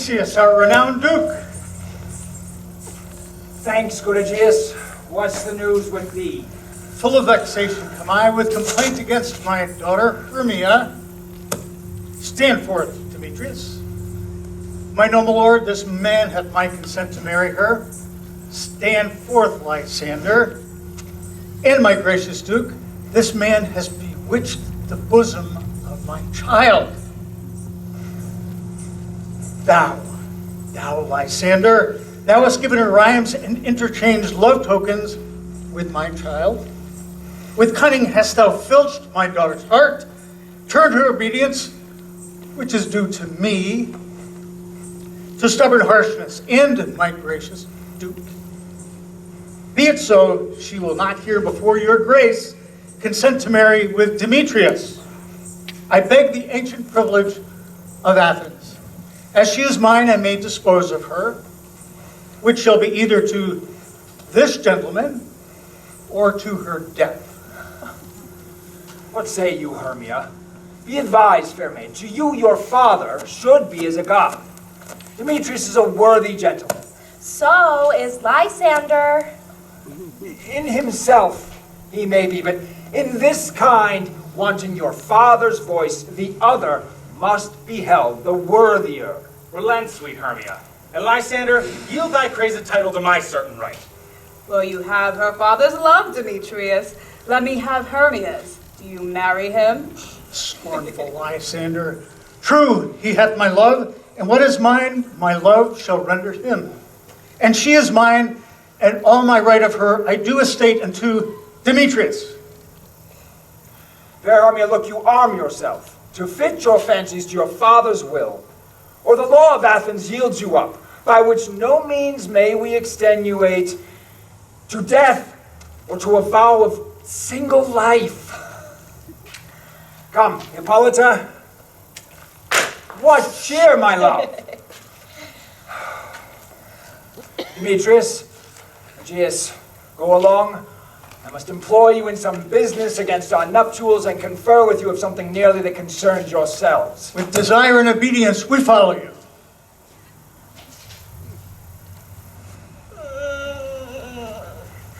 Demetrius, our renowned Duke. Thanks, good Aegeus. What's the news with thee? Full of vexation come I with complaint against my daughter, Hermia. Stand forth, Demetrius. My noble lord, this man hath my consent to marry her. Stand forth, Lysander. And my gracious Duke, this man has bewitched the bosom of my child. Thou, Lysander, thou hast given her rhymes and interchanged love tokens with my child. With cunning hast thou filched my daughter's heart, turned her obedience, which is due to me, to stubborn harshness, and my gracious Duke. Be it so, she will not hear before your grace consent to marry with Demetrius. I beg the ancient privilege of Athens. As she is mine, I may dispose of her, which shall be either to this gentleman or to her death. What say you, Hermia? Be advised, fair maid, to you your father should be as a god. Demetrius is a worthy gentleman. So is Lysander. In himself he may be, but in this kind, wanting your father's voice, the other must be held the worthier. Relent, sweet Hermia, and Lysander, yield thy crazy title to my certain right. Well, you have her father's love, Demetrius. Let me have Hermia's. Do you marry him? Scornful Lysander. True, he hath my love, and what is mine, my love shall render him. And she is mine, and all my right of her I do estate unto Demetrius. Fair Hermia, look, you arm yourself to fit your fancies to your father's will, or the law of Athens yields you up, by which no means may we extenuate to death or to a vow of single life. Come, Hippolyta. What cheer, my love? Demetrius, Aegeus, go along. I must employ you in some business against our nuptials and confer with you of something nearly that concerns yourselves. With desire and obedience, we follow you.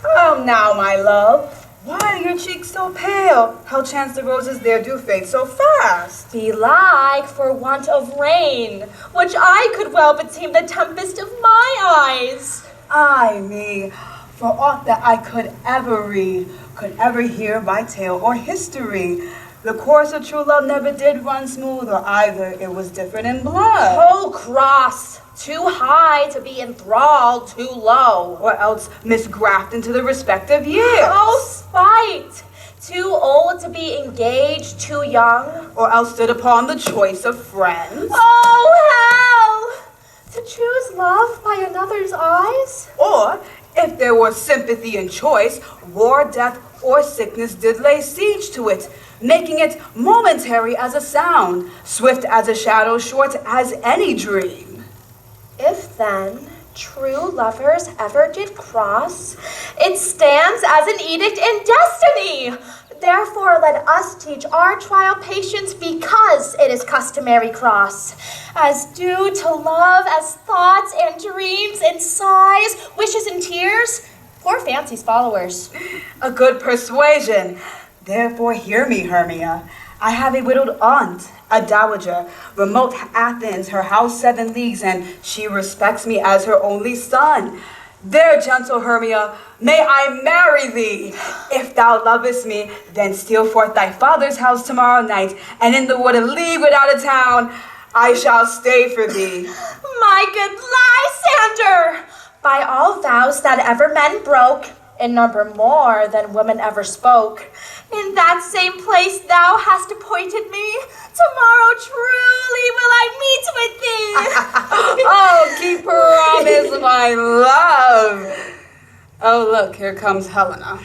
Come now, my love. Why are your cheeks so pale? How chance the roses there do fade so fast? Belike for want of rain, which I could well beseem the tempest of my eyes. Ay me, for aught that I could ever read, could ever hear by tale or history, the course of true love never did run smooth, or either it was different in blood. Oh, cross, too high to be enthralled, too low. Or else misgraft into the respective years. Oh, spite, too old to be engaged, too young. Or else stood upon the choice of friends. Oh, hell! To choose love by another's eyes? Or, if there were sympathy in choice, war, death, or sickness did lay siege to it, making it momentary as a sound, swift as a shadow, short as any dream. If then true lovers ever did cross, it stands as an edict in destiny. Therefore let us teach our trial patience, because it is customary cross, as due to love as thoughts and dreams and sighs, wishes and tears, poor fancy's followers. A good persuasion. Therefore hear me, Hermia. I have a widowed aunt, a dowager, remote Athens, her house 7 leagues, and she respects me as her only son. There, gentle Hermia, may I marry thee. If thou lovest me, then steal forth thy father's house tomorrow night, and in the wood a league without a town, I shall stay for thee. My good Lysander, by all vows that ever men broke, in number more than women ever spoke, in that same place thou hast appointed me, tomorrow truly will I meet with thee. Oh, keep promise, my love. Oh, look, here comes Helena.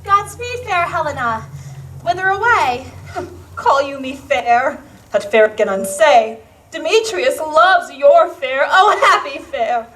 Godspeed, fair Helena. Whither away? Call you me fair? That fair can unsay. Demetrius loves your fair, oh happy fair.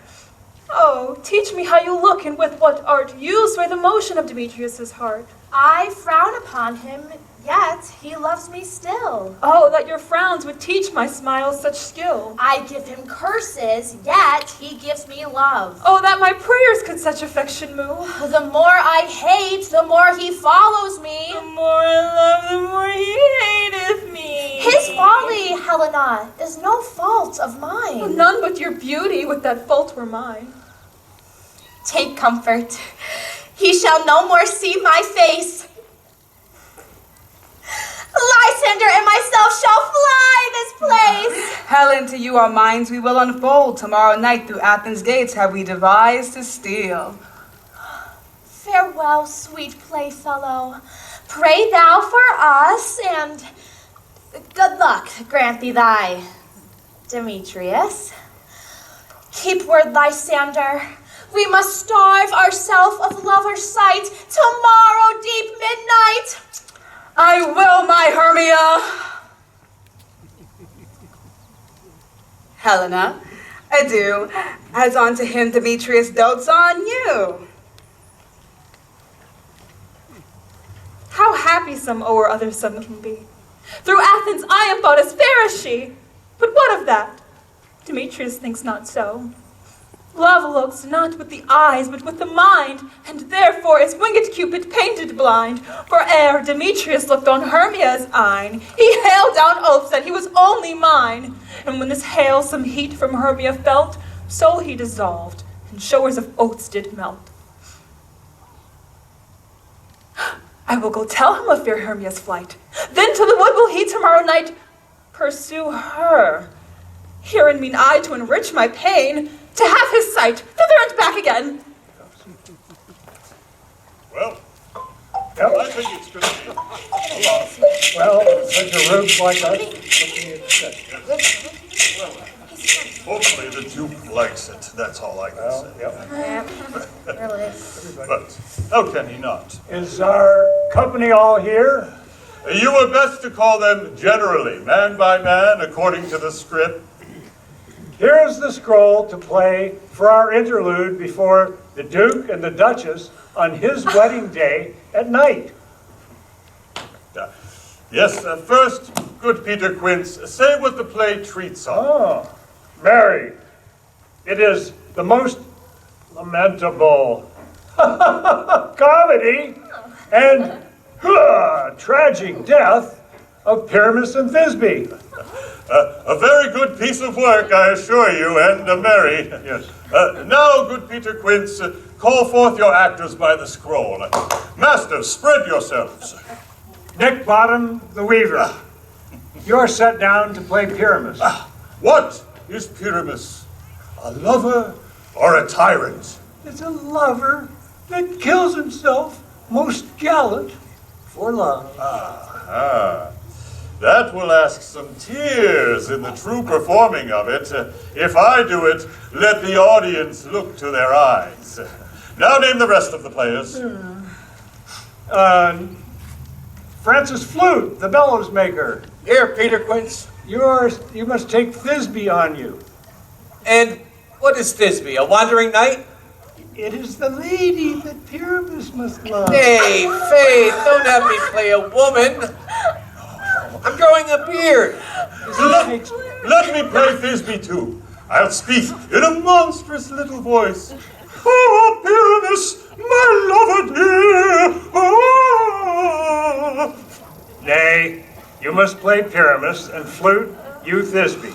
Oh, teach me how you look, and with what art you sway the motion of Demetrius's heart. I frown upon him, Yet he loves me still. Oh, that your frowns would teach my smiles such skill. I give him curses, yet he gives me love. Oh, that my prayers could such affection move. The more I hate, the more he follows me. The more I love, the more he hateth me. His folly, Helena, is no fault of mine. None but your beauty with that fault were mine. Take comfort. He shall no more see my face. Lysander and myself shall fly this place. Helen, to you our minds we will unfold. Tomorrow night through Athens' gates have we devised to steal. Farewell, sweet playfellow. Pray thou for us, and good luck grant thee thy, Demetrius. Keep word, Lysander. We must starve ourselves of lover's sight tomorrow deep midnight. I will, my Hermia. Helena, adieu, as unto him Demetrius dotes on you. How happy some o'er other some can be. Through Athens I am thought as fair as she. But what of that? Demetrius thinks not so. Love looks not with the eyes, but with the mind, and therefore is winged Cupid painted blind. For ere Demetrius looked on Hermia's eyne, he hailed down oaths that he was only mine. And when this hail some heat from Hermia felt, so he dissolved, and showers of oaths did melt. I will go tell him of fair Hermia's flight. Then to the wood will he tomorrow night pursue her. Herein mean I to enrich my pain, to have his sight, thither and back again. Well, I think it's good. Well, such a rogue like us, what can you expect? Hopefully the Duke likes it. That's all I can say. But how can he not? Is our company all here? You were best to call them generally, man by man, according to the script. Here's the scroll to play for our interlude before the Duke and the Duchess on his wedding day at night. Yes, first, good Peter Quince, say what the play treats on. Oh, Mary, it is the most lamentable comedy and tragic death of Pyramus and Thisbe. A very good piece of work, I assure you, and merry. Yes. Now, good Peter Quince, call forth your actors by the scroll. Masters, spread yourselves. Nick Bottom, the Weaver, you're set down to play Pyramus. What is Pyramus? A lover or a tyrant? It's a lover that kills himself, most gallant, for love. That will ask some tears in the true performing of it. If I do it, let the audience look to their eyes. Now name the rest of the players. Francis Flute, the bellows maker. Here, Peter Quince. You must take Thisbe on you. And what is Thisbe, a wandering knight? It is the lady that Pyramus must love. Nay, Faith, don't have me play a woman. I'm growing a beard. Let me play Thisbe too. I'll speak in a monstrous little voice. Oh, Pyramus, my lover dear. Oh. Nay, you must play Pyramus, and Flute, you Thisbe.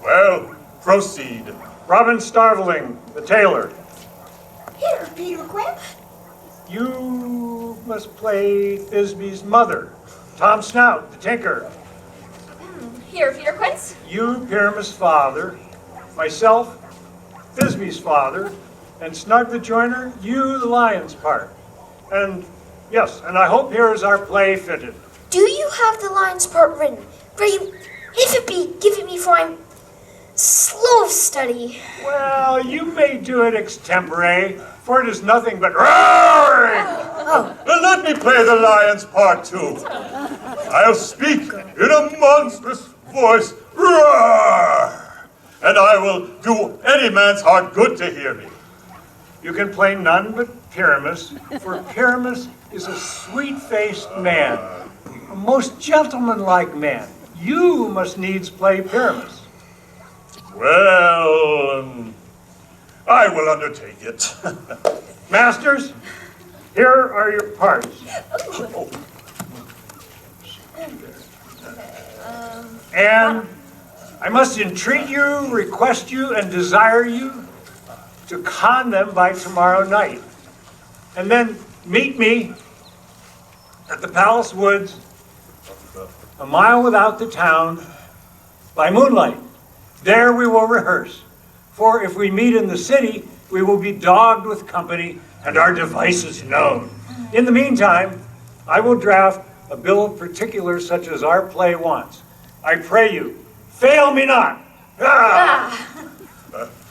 Well, proceed. Robin Starveling, the tailor. Here, Peter Quince. You must play Thisbe's mother. Tom Snout, the tinker. Here, Peter Quince. You, Pyramus' father. Myself, Thisbe's father. And Snug the joiner, you, the lion's part. And, yes, and I hope here is our play fitted. Do you have the lion's part written? Pray you, if it be, give it me, for I'm slow of study. Well, you may do it extempore, for it is nothing but roaring. Let me play the lion's part too. I'll speak in a monstrous voice, roar, and I will do any man's heart good to hear me. You can play none but Pyramus, for Pyramus is a sweet-faced man, most gentlemanlike man. You must needs play Pyramus. Well, I will undertake it. Masters, here are your parts. And I must entreat you, request you, and desire you to con them by tomorrow night. And then meet me at the Palace Woods, a mile without the town, by moonlight. There we will rehearse. For if we meet in the city, we will be dogged with company and our devices known. In the meantime, I will draft a bill of particulars such as our play wants. I pray you, fail me not.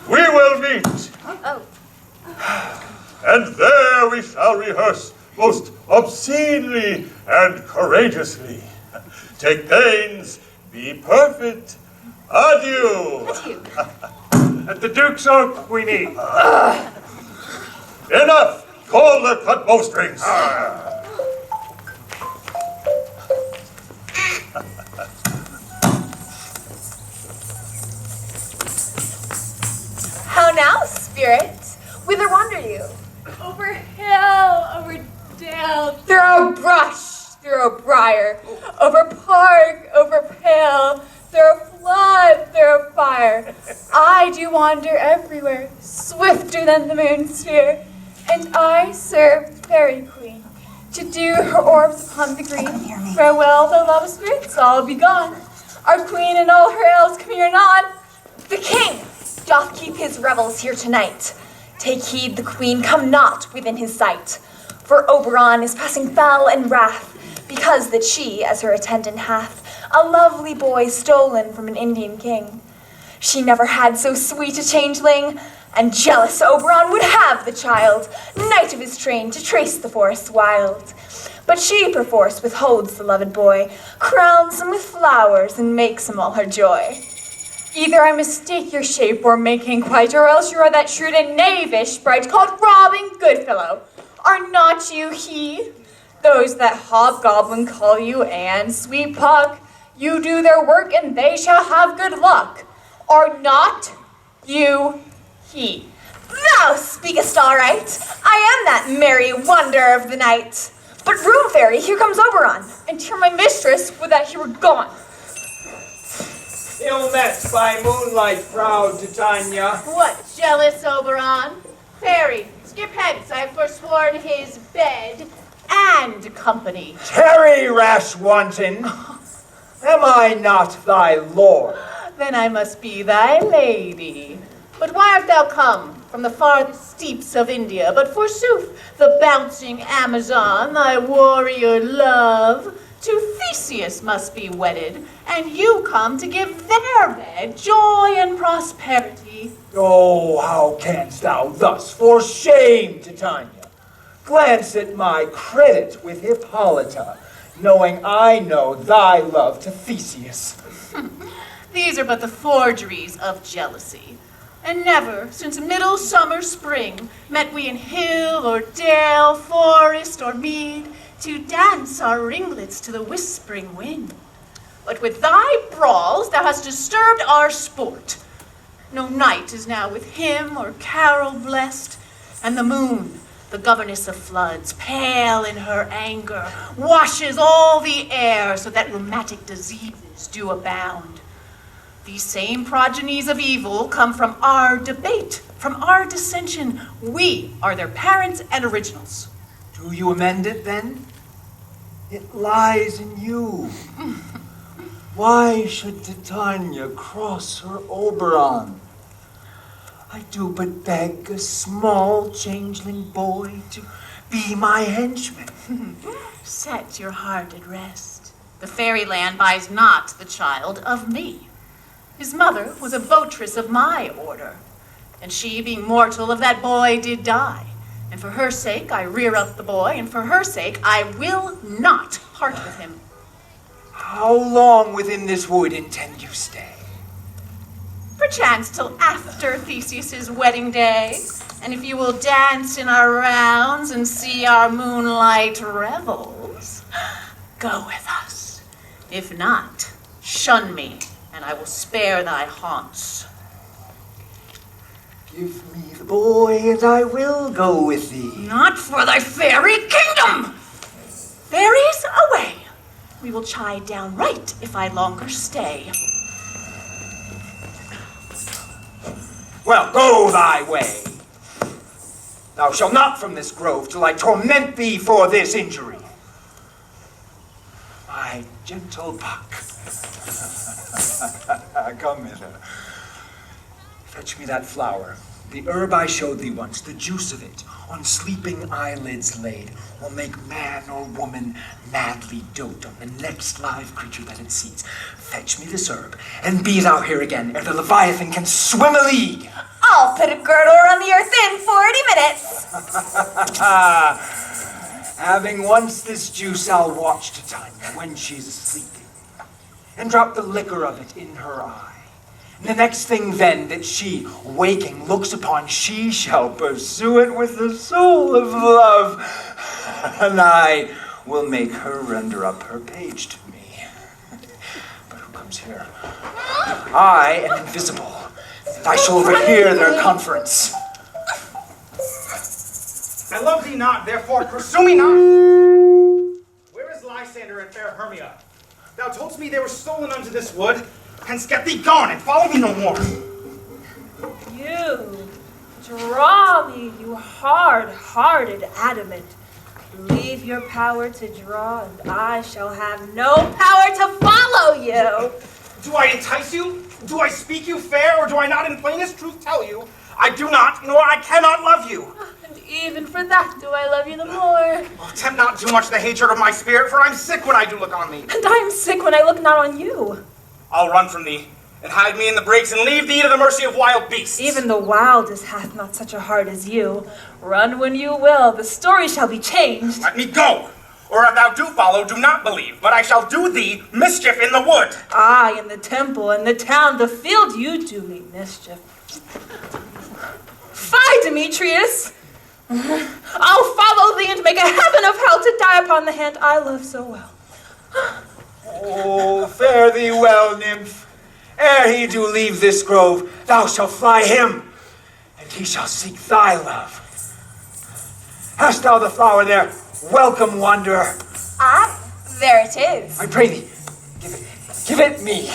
We will meet. And there we shall rehearse most obscenely and courageously. Take pains, be perfect. Adieu. At the Duke's Oak we meet. Enough. Call the cut bowstrings. How now, spirit? Whither wander you? Over hill, over dale, Through a brush, through a briar, over park, over pale, through a flood, through a fire. I do wander everywhere, swifter than the moon's sphere, and I serve Fairy Queen, to do her orbs upon the green. Farewell, though love spirits, all be gone. Our queen and all her elves come here not. The king doth keep his revels here tonight. Take heed the queen come not within his sight. For Oberon is passing foul and wrath, because that she, as her attendant hath, a lovely boy stolen from an Indian king. She never had so sweet a changeling, and jealous Oberon would have the child, knight of his train, to trace the forests wild. But she perforce withholds the loved boy, crowns him with flowers, and makes him all her joy. either I mistake your shape or making quite, or else you are that shrewd and knavish sprite called Robin Goodfellow. Are not you he? Those that hobgoblin call you Anne, sweet Puck, you do their work and they shall have good luck. Are not you he? Thou speakest all right. I am that merry wonder of the night. But room fairy, here comes Oberon. And hear my mistress, would that he were gone. Ill met by moonlight, proud Titania. What, jealous Oberon? Fairy, skip hence, I have forsworn his bed and company. Tarry, rash wanton. Am I not thy lord? Then I must be thy lady. But why art thou come from the farthest steeps of India? But forsooth, the bouncing Amazon, thy warrior love, to Theseus must be wedded, and you come to give their bed joy and prosperity. Oh, how canst thou thus, for shame, Titania, glance at my credit with Hippolyta, knowing I know thy love to Theseus? These are but the forgeries of jealousy. And never, since middle summer spring, met we in hill or dale, forest or mead, to dance our ringlets to the whispering wind. But with thy brawls thou hast disturbed our sport. No night is now with hymn or carol blessed, and the moon, the governess of floods, pale in her anger, washes all the air so that rheumatic diseases do abound. These same progenies of evil come from our debate, from our dissension. We are their parents and originals. Do you amend it then? It lies in you. Why should Titania cross her Oberon? I do but beg a small changeling boy to be my henchman. Set your heart at rest. The fairyland buys not the child of me. His mother was a votress of my order, and she, being mortal, of that boy did die. And for her sake I rear up the boy, and for her sake I will not part with him. How long within this wood intend you stay? Perchance till after Theseus's wedding day, and if you will dance in our rounds and see our moonlight revels, go with us. If not, shun me, and I will spare thy haunts. Give me the boy, and I will go with thee. Not for thy fairy kingdom! Fairies, away! We will chide down right if I longer stay. Well, go thy way. Thou shalt not from this grove till I torment thee for this injury. My gentle buck. Come hither. Fetch me that flower. The herb I showed thee once, the juice of it, on sleeping eyelids laid, will make man or woman madly dote on the next live creature that it sees. Fetch me this herb, and be thou here again, ere the Leviathan can swim a league. I'll put a girdle around the earth in 40 minutes. Having once this juice, I'll watch Titania when she's asleep, and drop the liquor of it in her eye. And the next thing then that she, waking, looks upon, she shall pursue it with the soul of love, and I will make her render up her page to me. But who comes here? I am invisible, and I shall overhear their conference. I love thee not, therefore pursue me not. Where is Lysander and fair Hermia? Thou toldst me they were stolen unto this wood. Hence get thee gone and follow me no more. You draw me, you hard-hearted adamant. Leave your power to draw, and I shall have no power to follow you. Do I entice you? Do I speak you fair, or do I not in plainest truth tell you, I do not, nor I cannot love you? And even for that do I love you the more. Oh, tempt not too much the hatred of my spirit, for I'm sick when I do look on thee. And I am sick when I look not on you. I'll run from thee, and hide me in the brakes, and leave thee to the mercy of wild beasts. Even the wildest hath not such a heart as you. Run when you will, the story shall be changed. Let me go, or if thou do follow, do not believe, but I shall do thee mischief in the wood. Aye, in the temple, in the town, the field, you do me mischief. Fie, Demetrius! I'll follow thee and make a heaven of hell to die upon the hand I love so well. Oh, fare thee well, nymph. Ere he do leave this grove, thou shalt fly him, and he shall seek thy love. Hast thou the flower there? Welcome, wanderer. Ah, there it is. I pray thee, give it me.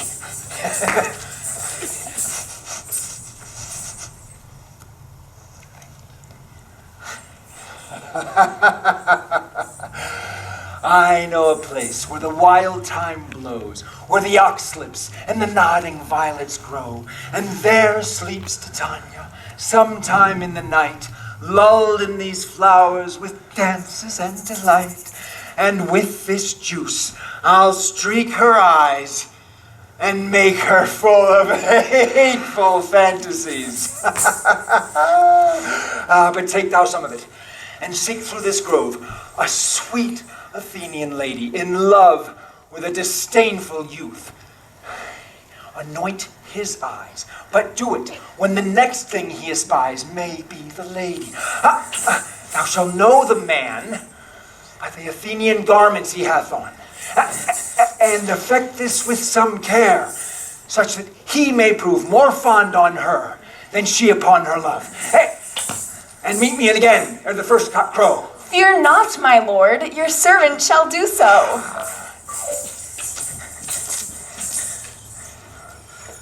I know a place where the wild thyme blows, where the ox slips and the nodding violets grow, and there sleeps Titania, sometime in the night, lulled in these flowers with dances and delight. And with this juice I'll streak her eyes and make her full of hateful fantasies. But take thou some of it, and seek through this grove a sweet Athenian lady in love with a disdainful youth. Anoint his eyes, but do it when the next thing he espies may be the lady. Thou shalt know the man by the Athenian garments he hath on, and effect this with some care, such that he may prove more fond on her than she upon her love. And meet me again ere the first cock crow. Fear not, my lord, your servant shall do so.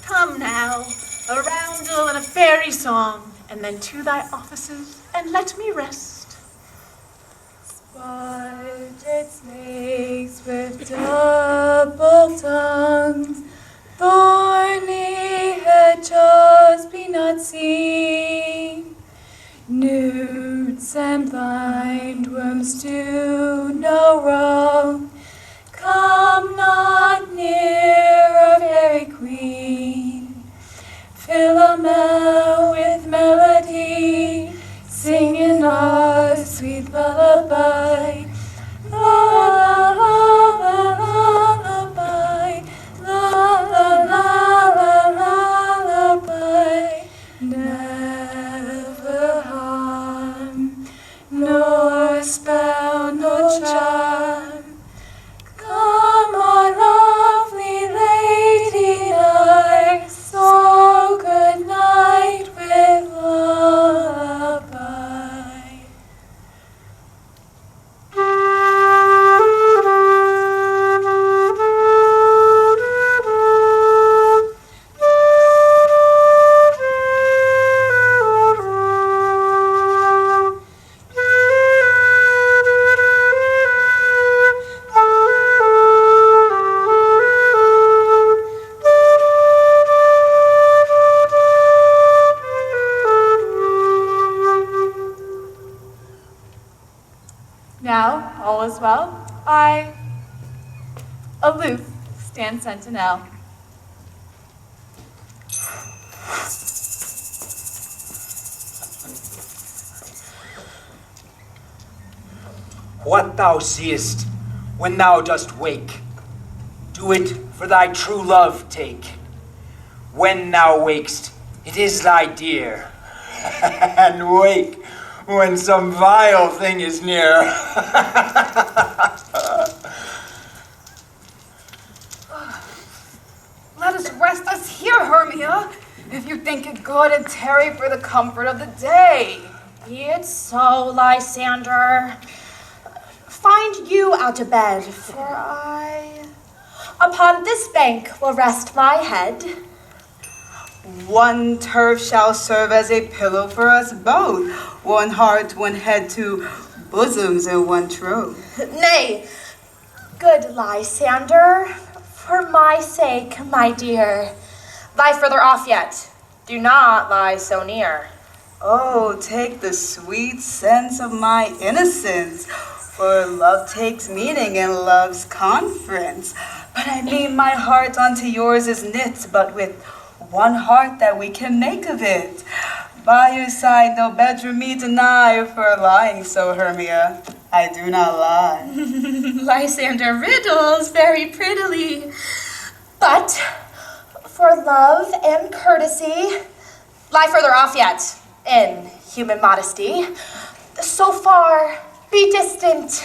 Come now, a roundel and a fairy song, and then to thy offices, and let me rest. Spotted snakes with double tongues, thorny hedgehogs be not seen. Newts and blind worms do no wrong. Come not near our fairy queen. Philomel with melody, singing our sweet lullaby. Lullaby, lullaby, never harm, nor spell, nor charm. Come on, Now, all is well. I, aloof, stand sentinel. What thou seest when thou dost wake, do it for thy true love take. When thou wakest, it is thy dear, and wake when some vile thing is near. Let us rest us here, Hermia, if you think it good, and tarry for the comfort of the day. Be it so, Lysander. Find you out of bed, for I upon this bank will rest my head. One turf shall serve as a pillow for us both. One heart, one head, two bosoms, and one troth. Nay, good Lysander, for my sake, my dear, lie further off yet. Do not lie so near. Oh, take the sweet sense of my innocence, for love takes meaning in love's conference. But I mean my heart unto yours is knit, but with one heart that we can make of it. By your side no bedroom me deny, for lying so, Hermia, I do not lie. Lysander riddles very prettily. But for love and courtesy, lie further off yet, in human modesty. So far, be distant.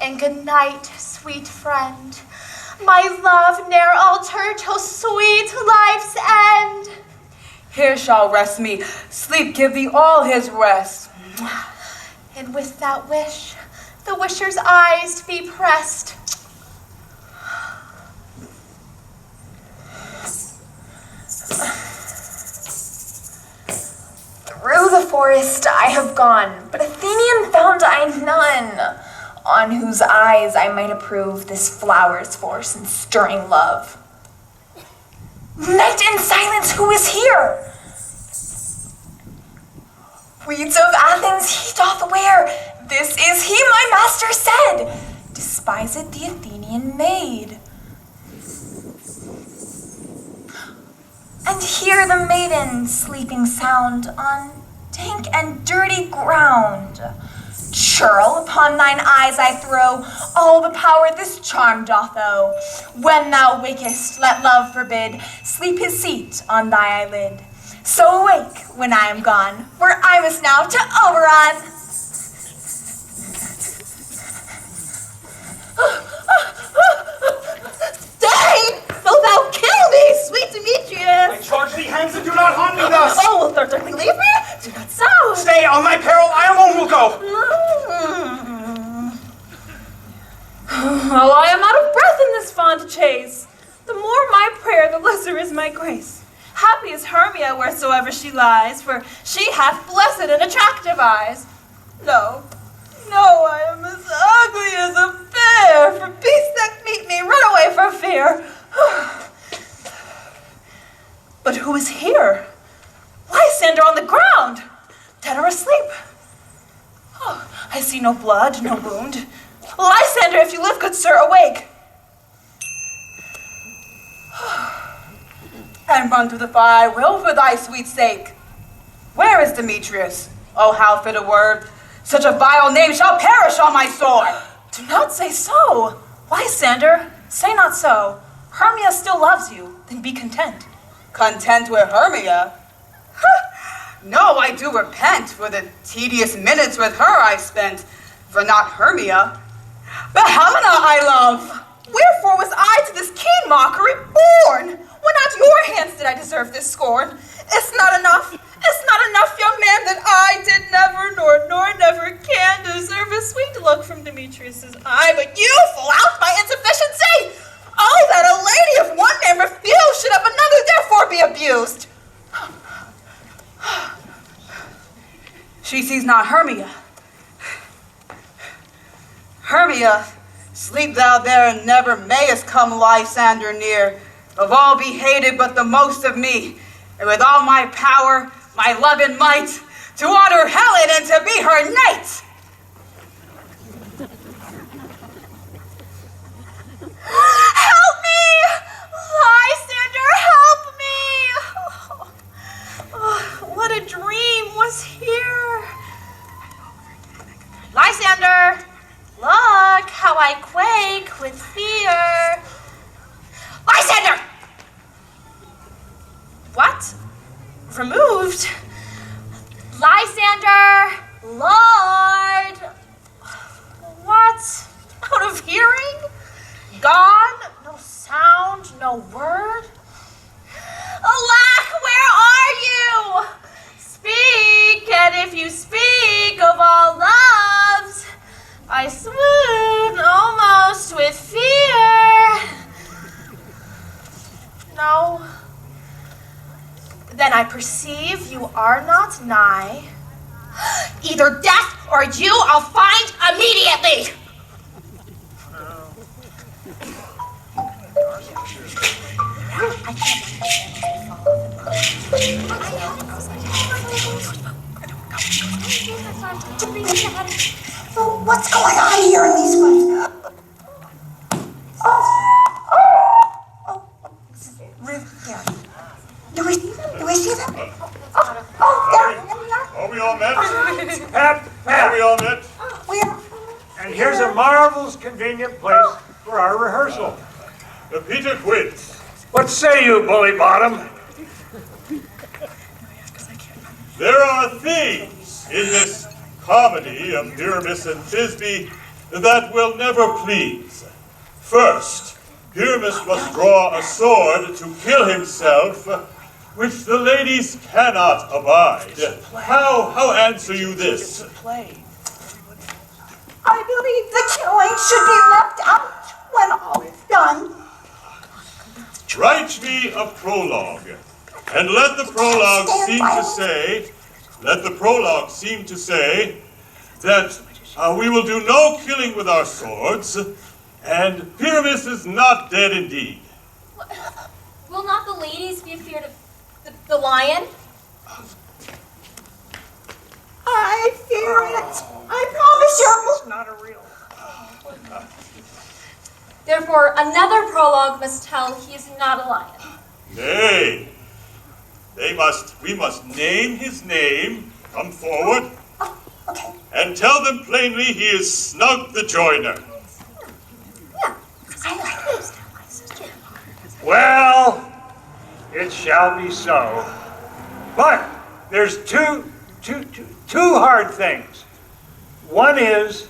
And good night, sweet friend. My love ne'er alter till sweet life's end. Here shall rest me, sleep give thee all his rest. And with that wish, the wisher's eyes be pressed. Through the forest I have gone, but Athenian found I none, on whose eyes I might approve this flower's force and stirring love. Night and silence, who is here? Weeds of Athens he doth wear, this is he my master said, despised the Athenian maid. And hear the maiden sleeping sound on dank and dirty ground. Churl, upon thine eyes I throw all the power this charm doth owe. When thou wakest, let love forbid sleep his seat on thy eyelid. So awake when I am gone, for I must now to Oberon. Stay! Wilt thou kill me, sweet Demetrius? I charge thee hence and do not haunt me thus! Oh, wilt thou leave me? Do not so! Stay, on my peril, I alone will go! Oh, I am out of breath in this fond chase. The more my prayer, the lesser is my grace. Happy is Hermia wheresoever she lies, for she hath blessed and attractive eyes. No, I am as ugly as a bear, for beasts that meet me run away for fear. But who is here? Lysander on the ground, dead or asleep. Oh, I see no blood, no wound. Lysander, if you live, good sir, awake. And run through the fire I will for thy sweet sake. Where is Demetrius? Oh, how fit a word. Such a vile name shall perish on my sword. Do not say so. Lysander, say not so. Hermia still loves you, then be content. Content with Hermia? No, I do repent for the tedious minutes with her I spent, for not Hermia. But Helena I love. Wherefore was I to this keen mockery born? When at your hands did I deserve this scorn? It's not enough, young man, that I did never, nor never can deserve a sweet look from Demetrius's eye, but you, full out my insufficiency! Oh, that a lady of one man refused should of another therefore be abused! She sees not Hermia. Hermia, sleep thou there and never mayest come Lysander near. of all be hated but the most of me, and with all my power, my love and might, to honor Helen and to be her knight. Help me! Lysander, help me! Oh, what a dream was here. Lysander, look how I quake with fear. Lysander! What? Removed? Lysander, Lord! What? Out of hearing? Gone? No sound, no word? Alack, where are you? Speak, and if you speak of all loves, I swoon almost with fear. No. Then I perceive you are not nigh. Either death or you I'll find immediately. What's going on here in these woods? There. Do we see them? Do we see them? There we are. Are we all met? Pat, Are we all met? We are. and here's a marvelous convenient place for our rehearsal. Peter Quince. What say you, Bully Bottom? There are things in this comedy of Pyramus and Thisbe that will never please. First, Pyramus must draw a sword to kill himself, which the ladies cannot abide. How answer you this? I believe the killing should be left out when all is done. Write me a prologue, and let the prologue seem to say that we will do no killing with our swords, and Pyramus is not dead indeed. Will not the ladies be afeard of the lion? I fear it. I promise you. It's not a real. Therefore, another prologue must tell he is not a lion. Nay, we must name his name, come forward, and tell them plainly he is Snug the Joiner. Well, it shall be so. But there's two hard things. One is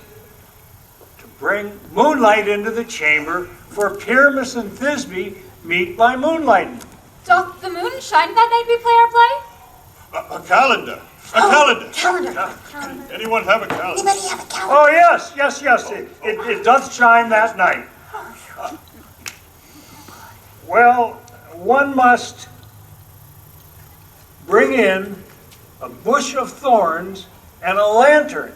to bring moonlight into the chamber, for Pyramus and Thisbe meet by moonlight. Doth the moon shine that night we play our play? A calendar. Calendar. Anyone have a calendar? Anybody have a calendar? Oh, yes. It doth shine that night. Well, one must bring in a bush of thorns and a lantern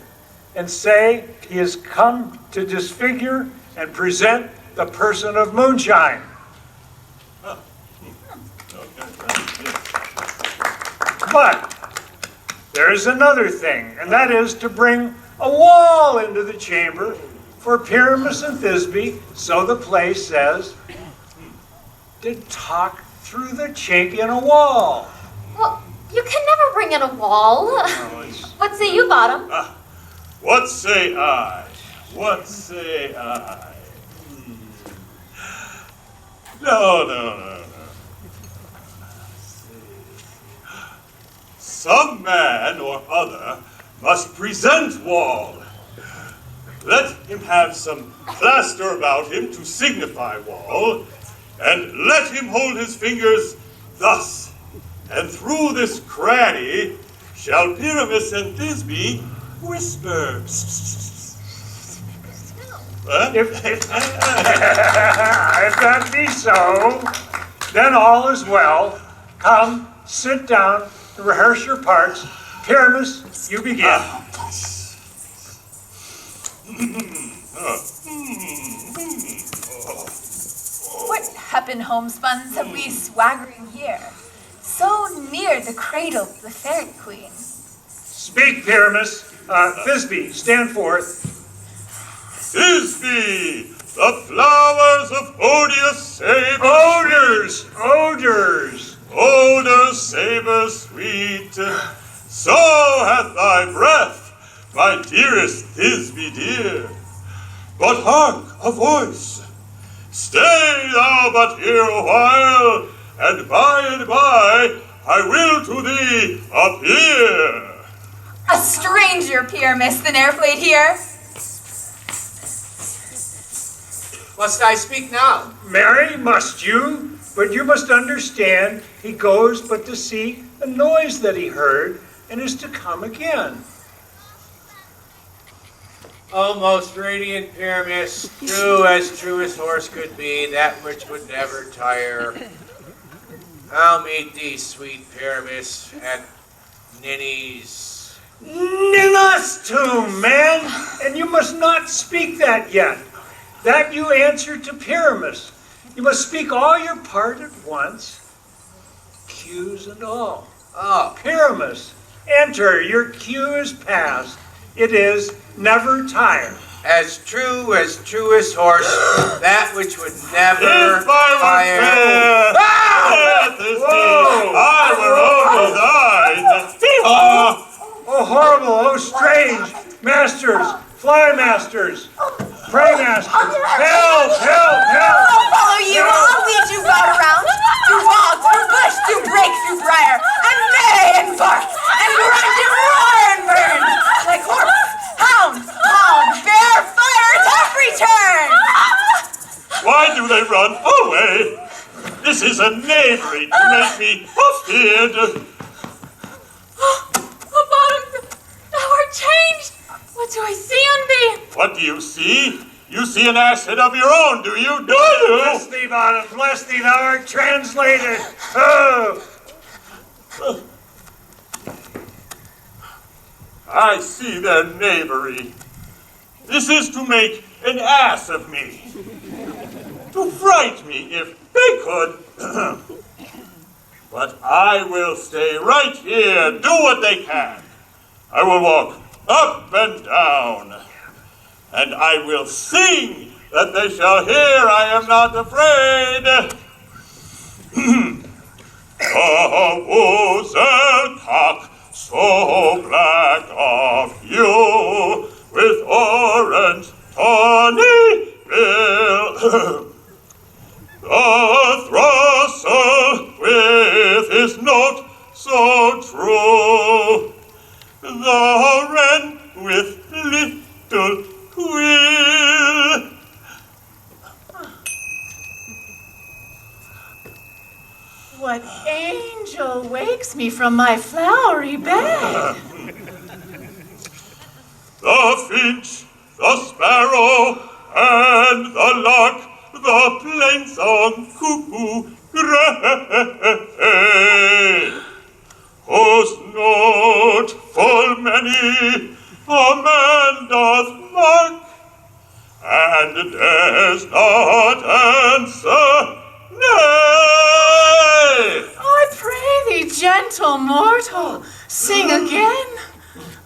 and say he has come to disfigure and present the person of moonshine. But there's another thing, and that is to bring a wall into the chamber for Pyramus and Thisbe, so the play says, to talk through the chink in a wall. Well, you can never bring in a wall. What say you, Bottom? What say I? What say I? No. Some man or other must present Wall. Let him have some plaster about him to signify Wall, and let him hold his fingers thus, and through this cranny shall Pyramus and Thisbe whisper. If that be so, then all is well. Come, sit down, and rehearse your parts. Pyramus, you begin. What? Pepin homespuns have we swaggering here, so near the cradle of the fairy queen. Speak, Pyramus. Thisbe, stand forth. Thisbe, the flowers of odious savor. Odors. Odors savor sweet. So hath thy breath, my dearest Thisbe dear. But hark, a voice. Stay thou but here a while, and by I will to thee appear. A stranger, Pyramus, than e'er played here. Must I speak now? Marry, must you? But you must understand, he goes but to seek a noise that he heard, and is to come again. O most radiant Pyramus, true as truest horse could be, that which would never tire. I'll meet thee, sweet Pyramus, at Ninny's. Us too, man! And you must not speak that yet. That you answer to Pyramus. You must speak all your part at once, cues and all. Oh. Pyramus, enter, your cue is past. It is never tire. As truest horse, that which would never If I were tire. fair, I were only thine. Oh, horrible, oh, strange. Masters, fly masters, pray masters, help! I'll follow you, I'll lead you about around, through bog, through bush, through brake, through briar, and neigh and bark, and grunt and roar and burn, like horse, hound, bear, fire at every turn! Why do they run away? This is a knavery to make me afeard. Oh, Bottom, thou art changed. What do I see on thee? What do you see? You see an ass head of your own, do you? Do you? Bless thee, Bottom, bless thee, thou art translated. Oh! I see their knavery. This is to make an ass of me. To fright me if they could. But I will stay right here, do what they can. I will walk up and down, and I will sing that they shall hear I am not afraid. The woozle cock, so black of hue, with orange tawny bill. The throstle with his note so true, the wren with little quill. What angel wakes me from my flowery bed? The finch, the sparrow, and the lark, the plain-song cuckoo, gray, whose note full many a man doth mark, and dares not answer nay. I pray thee, gentle mortal, sing again.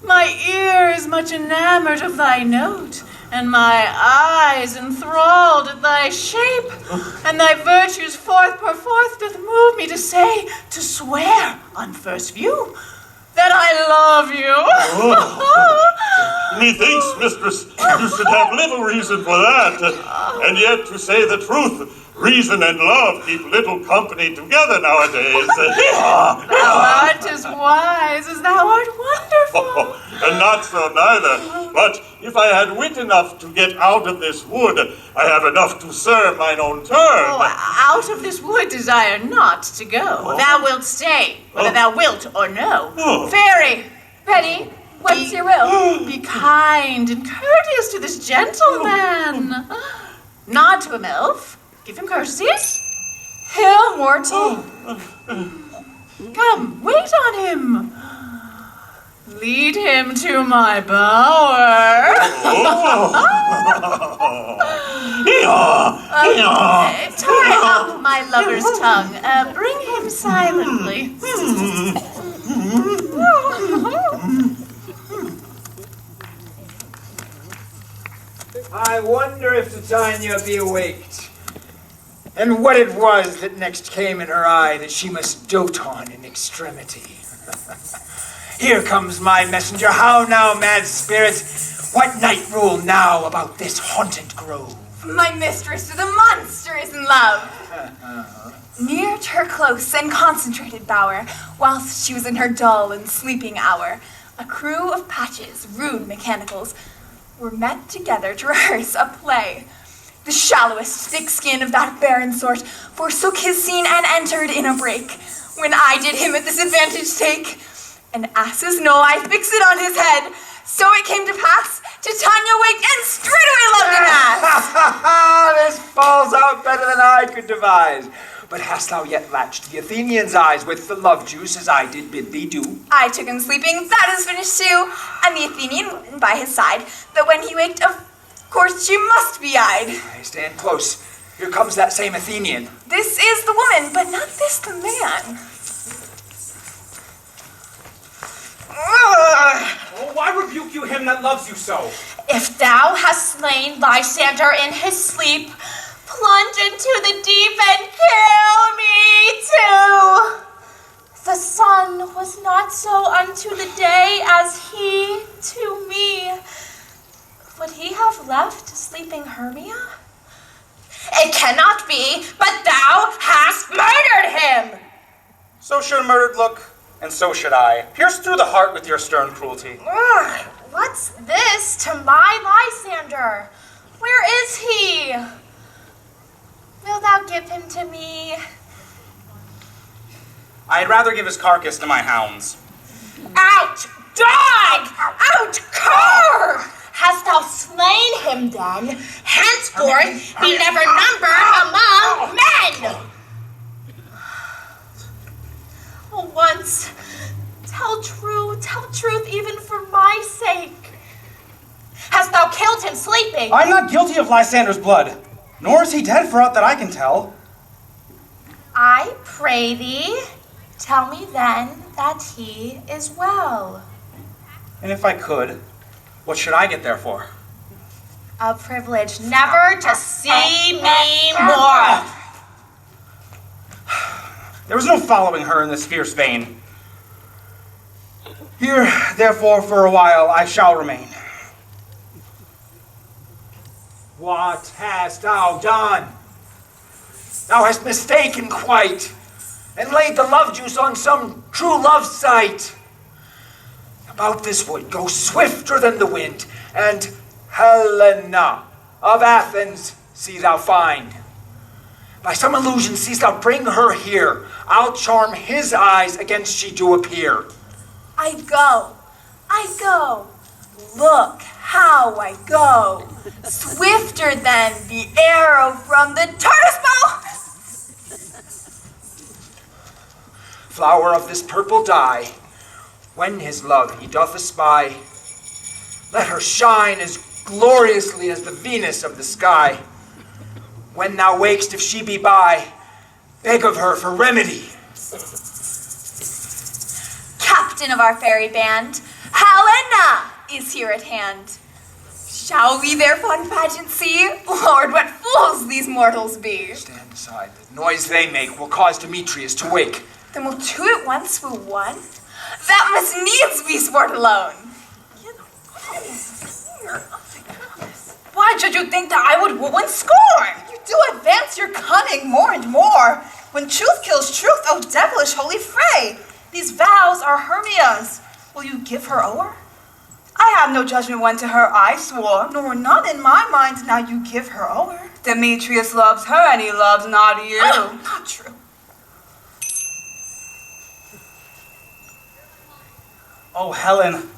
My ear is much enamored of thy note, and my eyes enthralled at thy shape, and thy virtues forth doth move me to say, to swear, on first view, that I love you. Methinks, mistress, you should have little reason for that, and yet, to say the truth, reason and love keep little company together nowadays. Thou art as wise as thou art wonderful. And not so neither. But if I had wit enough to get out of this wood, I have enough to serve mine own turn. Out of this wood desire not to go. Thou wilt stay, whether thou wilt or no. Fairy, Ready? What's your will? be kind and courteous to this gentleman. Nod to him, elf. Give him courtesies. Hail, mortal. Come, wait on him. Lead him to my bower. Tie up my lover's tongue. Bring him silently. I wonder if Titania be awaked, and what it was that next came in her eye that she must dote on in extremity. Here comes my messenger. How now, mad spirit? What night rule now about this haunted grove? My mistress to the monster is in love. Neared her close and concentrated bower, whilst she was in her dull and sleeping hour, a crew of patches, rude mechanicals, were met together to rehearse a play. The shallowest thick skin of that barren sort forsook his scene and entered in a break, when I did him a disadvantage take. An ass's knoll I fixed it on his head, so it came to pass, Titania waked and straightway loved an ass. This falls out better than I could devise. But hast thou yet latched the Athenian's eyes with the love juice as I did bid thee do? I took him sleeping, that is finished too, and the Athenian by his side, that when he waked, of course she must be eyed. I stand close. Here comes that same Athenian. This is the woman, but not this the man. Oh, why rebuke you him that loves you so? If thou hast slain Lysander in his sleep, plunge into the deep and kill me too. The sun was not so unto the day as he to me. Would he have left sleeping Hermia? It cannot be, but thou hast murdered him. So should a murdered look, and so should I. Pierce through the heart with your stern cruelty. Ugh, what's this to my Lysander? Where is he? Wilt thou give him to me? I'd rather give his carcass to my hounds. Out, dog! Out, cur! Hast thou slain him then? Henceforth be never numbered among men! Oh, once, tell truth even for my sake. Hast thou killed him sleeping? I'm not guilty of Lysander's blood, nor is he dead for aught that I can tell. I pray thee, tell me then that he is well. And if I could, what should I get there for? A privilege never to see me more. There was no following her in this fierce vein. Here, therefore, for a while I shall remain. What hast thou done? Thou hast mistaken quite, and laid the love juice on some true love sight. About this wood go swifter than the wind, and Helena of Athens see thou find. By some illusion seest thou bring her here. I'll charm his eyes against she do appear. I go. Look how I go. Swifter than the arrow from the tortoise bow. Flower of this purple dye, when his love he doth espy, let her shine as gloriously as the Venus of the sky. When thou wakest, if she be by, beg of her for remedy. Captain of our fairy band, Helena is here at hand. Shall we their fun pageant see? Lord, what fools these mortals be. Stand aside. The noise they make will cause Demetrius to wake. Then will two at once woo one? That must needs be sport alone. Why should you think that I would woo and scorn? You do advance your cunning more and more. When truth kills truth, oh devilish holy fray! These vows are Hermia's. Will you give her o'er? I have no judgment when to her I swore, nor none in my mind now you give her o'er. Demetrius loves her and he loves not you. Not true. O Helen,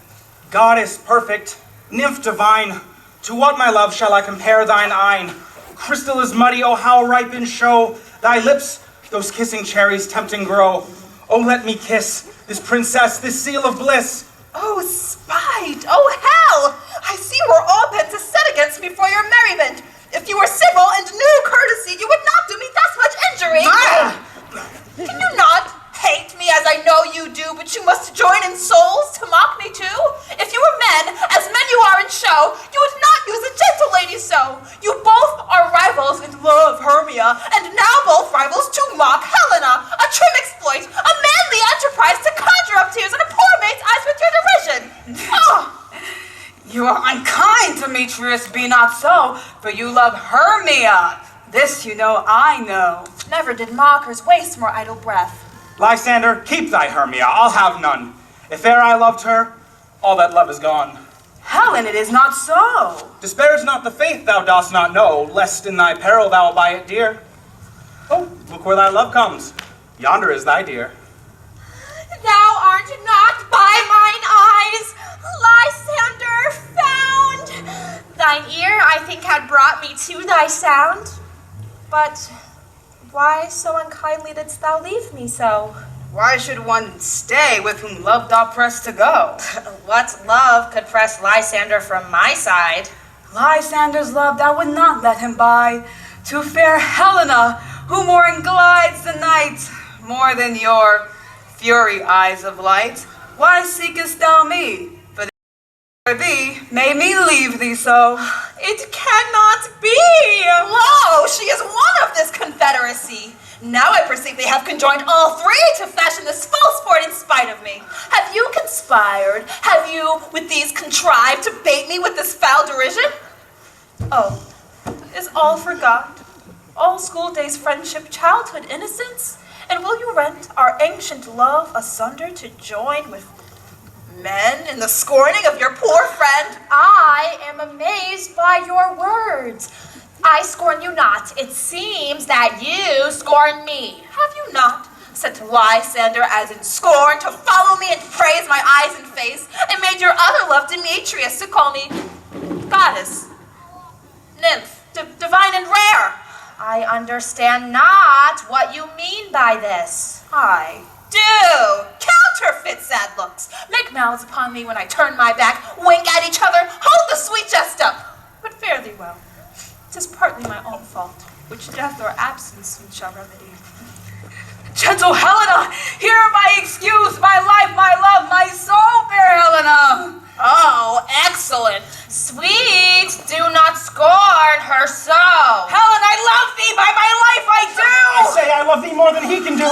goddess perfect, nymph divine, to what, my love, shall I compare thine eyne? Crystal is muddy, oh how ripe in show, thy lips, those kissing cherries tempting grow. Oh let me kiss this princess, this seal of bliss. Oh spite, oh hell! I see we're all bent to set against me for your merriment. If you were civil and knew courtesy, you would not do me thus much injury. Can you not hate me as I know you do, but you must join in souls to mock me too? If you were men, as men you are in show, you would not use a gentle lady so. You both are rivals in love, Hermia, and now both rivals to mock Helena. A trim exploit, a manly enterprise to conjure up tears in a poor mate's eyes with your derision. You are unkind, Demetrius, be not so, for you love Hermia. This you know I know. Never did mockers waste more idle breath. Lysander, keep thy Hermia, I'll have none. If e'er I loved her, all that love is gone. Helen, it is not so. Disparage not the faith thou dost not know, lest in thy peril thou buy it dear. Oh, look where thy love comes. Yonder is thy dear. Thou art not by mine eyes, Lysander, found. Thine ear, I think, had brought me to thy sound. But why so unkindly didst thou leave me so? Why should one stay with whom love doth press to go? What love could press Lysander from my side? Lysander's love thou would not let him buy. To fair Helena, who more englides the night, more than your fury eyes of light. Why seekest thou me? For thee made me leave thee so. It cannot be! Lo, she is one of this confederacy. Now I perceive they have conjoined all three to fashion this false sport in spite of me. Have you conspired? Have you, with these, contrived to bait me with this foul derision? Oh, is all forgot? All school days, friendship, childhood, innocence? And will you rent our ancient love asunder to join with Men in the scorning of your poor friend? I am amazed by your words. I scorn you not. It seems that you scorn me. Have you not said to Lysander as in scorn to follow me and to praise my eyes and face, and made your other love Demetrius to call me goddess, nymph, divine and rare? I understand not what you mean by this. I do. Counterfeit sad looks. Make mouths upon me when I turn my back, wink at each other, hold the sweet jest up. But fare thee well. 'Tis partly my own fault, which death or absence soon shall remedy. Gentle Helena, hear my excuse, my life, my love, my soul, fair Helena. Oh, excellent. Sweet, do not scorn her so. Helen, I love thee, by my life I do. I say I love thee more than he can do.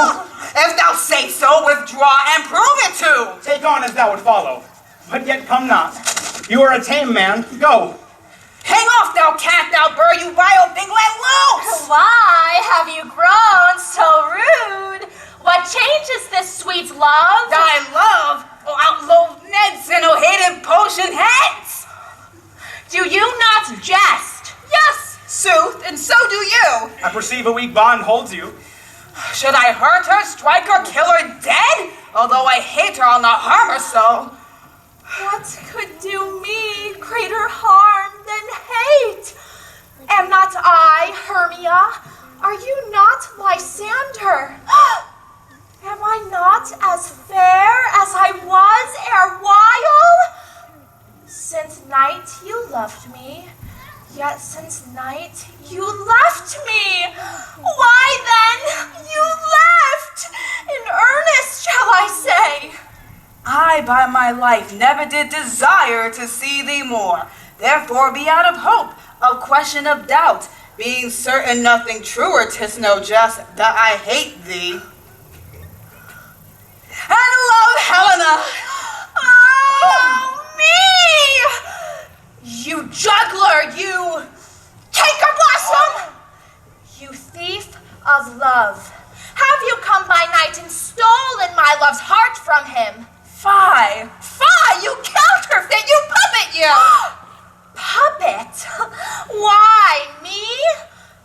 If thou say so, withdraw and prove it too. Take on as thou would follow, but yet come not. You are a tame man, go. Hang off, thou cat, thou bird, you vile thing, let loose! Why have you grown so rude? What changes this sweet love? Thy love, O outlaw Neds and O hated potion heads! Do you not jest? Yes, sooth, and so do you. I perceive a weak bond holds you. Should I hurt her, strike her, kill her dead? Although I hate her, I'll not harm her so. What could do me greater harm than hate? Am not I Hermia? Are you not Lysander? Am I not as fair as I was erewhile? Since night you loved me, yet since night you left me. Why then you left? In earnest shall I say. I, by my life, never did desire to see thee more. Therefore be out of hope, of question of doubt, being certain nothing truer, 'tis no jest, that I hate thee. And love Helena! Oh, me! You juggler, you canker blossom! You thief of love. Have you come by night and stolen my love's heart from him? Fie! Fie, you counterfeit, you puppet, you! Puppet? Why, me?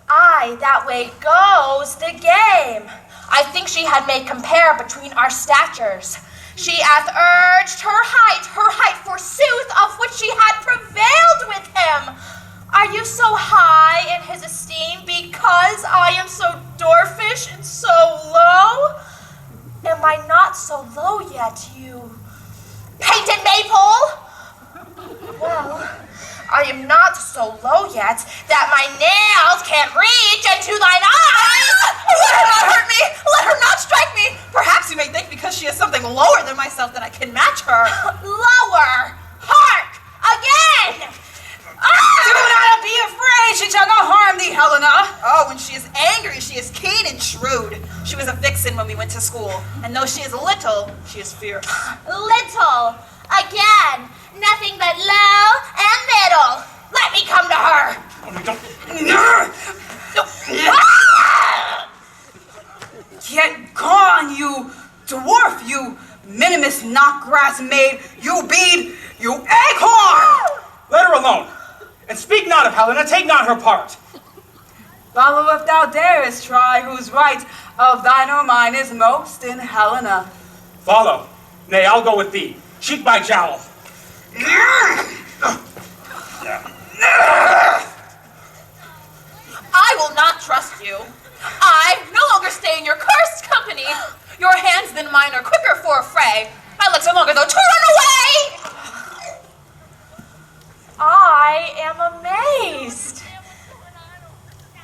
Aye, that way goes the game. I think she had made compare between our statures. She hath urged her height forsooth, of which she had prevailed with him. Are you so high in his esteem because I am so dwarfish and so low? Am I not so low yet, you painted maypole? Well, I am not so low yet that my nails can't reach into thine eyes. Let her not hurt me! Let her not strike me! Perhaps you may think because she is something lower than myself that I can match her. Lower! Hark! Again! Do not be afraid, she shall not harm thee, Helena. Oh, when she is angry, she is keen and shrewd. She was a vixen when we went to school, and though she is little, she is fierce. Little! Again! Nothing but low and middle! Let me come to her! Get gone, you dwarf, you minimus knock-grass maid, you bead, you acorn! Let her alone, and speak not of Helena, take not her part. Follow if thou darest, try whose right of thine or mine is most in Helena. Follow. Nay, I'll go with thee. Cheek by jowl. I will not trust you. I no longer stay in your cursed company. Your hands than mine are quicker for a fray. My legs are longer though to run away. I am amazed,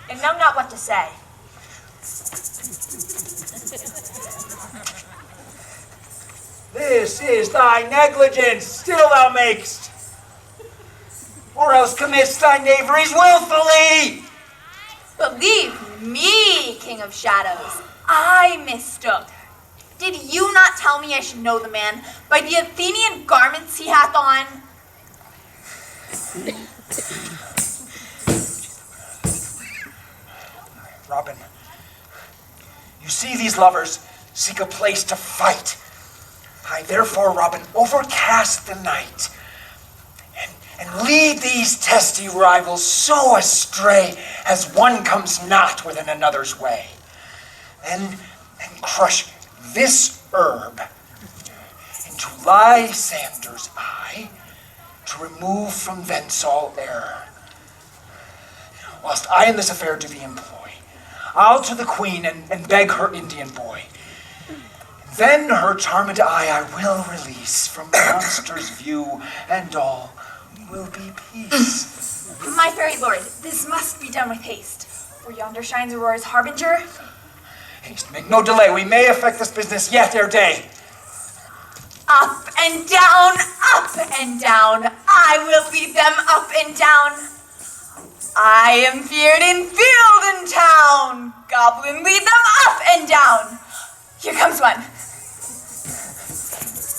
and know not what to say. This is thy negligence, still thou makest, or else commits thy knaveries willfully. Believe me, King of Shadows, I mistook. Did you not tell me I should know the man by the Athenian garments he hath on? Robin, you see these lovers seek a place to fight. I therefore, Robin, overcast the night and lead these testy rivals so astray as one comes not within another's way. And crush this herb into Lysander's eye to remove from thence all error. Whilst I in this affair do the employ, I'll to the queen and beg her Indian boy. Then her charmed eye I will release from monster's view, and all will be peace. My fairy lord, this must be done with haste, for yonder shines Aurora's harbinger. Haste, make no delay. We may effect this business yet ere day. Up and down, I will lead them up and down. I am feared in field and town. Goblin, lead them up and down. Here comes one.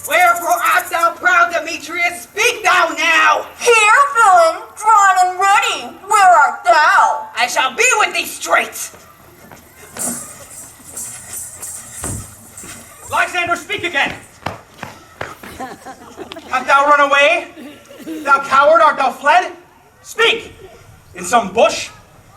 Wherefore art thou proud, Demetrius? Speak thou now! Here, villain, drawn and ready. Where art thou? I shall be with thee straight. Lysander, speak again. Hast thou run away? Thou coward, art thou fled? Speak! In some bush?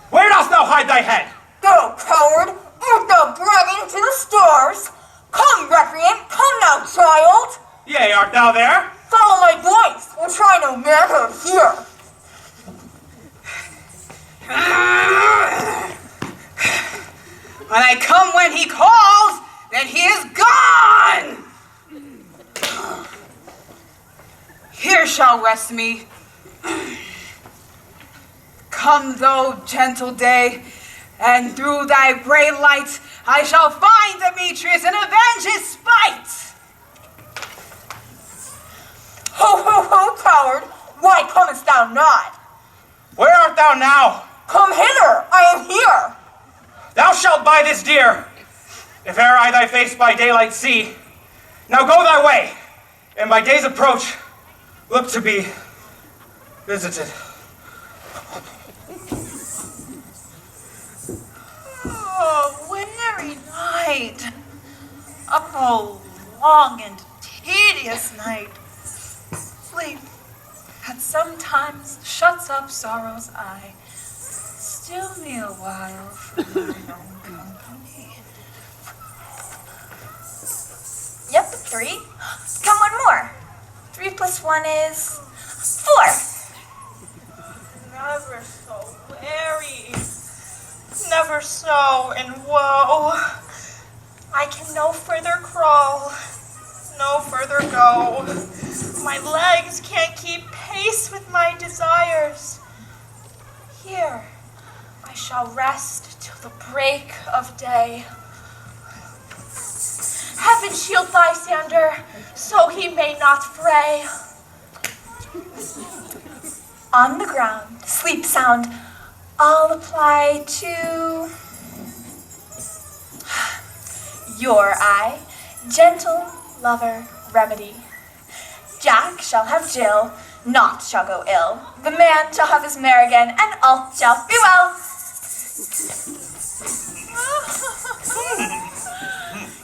Where dost thou hide thy head? Thou coward, art thou bragging to the stars? Come, recreant, come now, child. Yea, art thou there? Follow my voice, or try no manner here. When I come when he calls, then he is gone! Here shall rest me. Come, thou gentle day, and through thy gray light I shall find Demetrius and avenge his spite. Ho, ho, ho, coward, why comest thou not? Where art thou now? Come hither, I am here. Thou shalt buy this deer, if e'er I thy face by daylight see. Now go thy way, and by day's approach look to be visited. Oh, weary night. Oh, long and tedious night. Sleep that sometimes shuts up sorrow's eye. Still me a while from mine own company. Yep, 3. Come one more. 3 plus 1 is 4. Never so weary, never so in woe. I can no further crawl, no further go. My legs can't keep pace with my desires. Here I shall rest till the break of day. Heaven shield Lysander, so he may not fray. On the ground, sleep sound, I'll apply to your eye, gentle lover remedy. Jack shall have Jill, naught shall go ill. The man shall have his mare again, and all shall be well.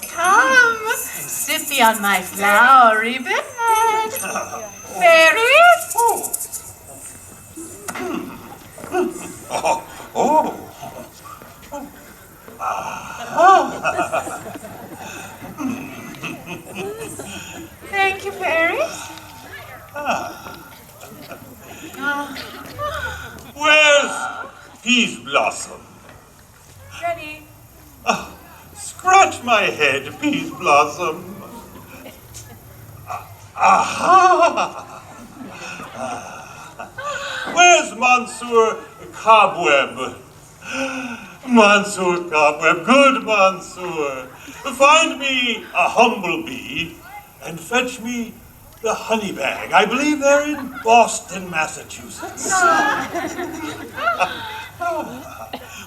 Come, sit thee on my flowery bed. Fairies? Thank you, fairies. Where's Peas Blossom? Ready? Scratch my head, Peas Blossom. Aha! Where's Monsieur Cobweb? Monsieur Cobweb, good Monsieur. Find me a humble bee and fetch me the honey bag. I believe they're in Boston, Massachusetts.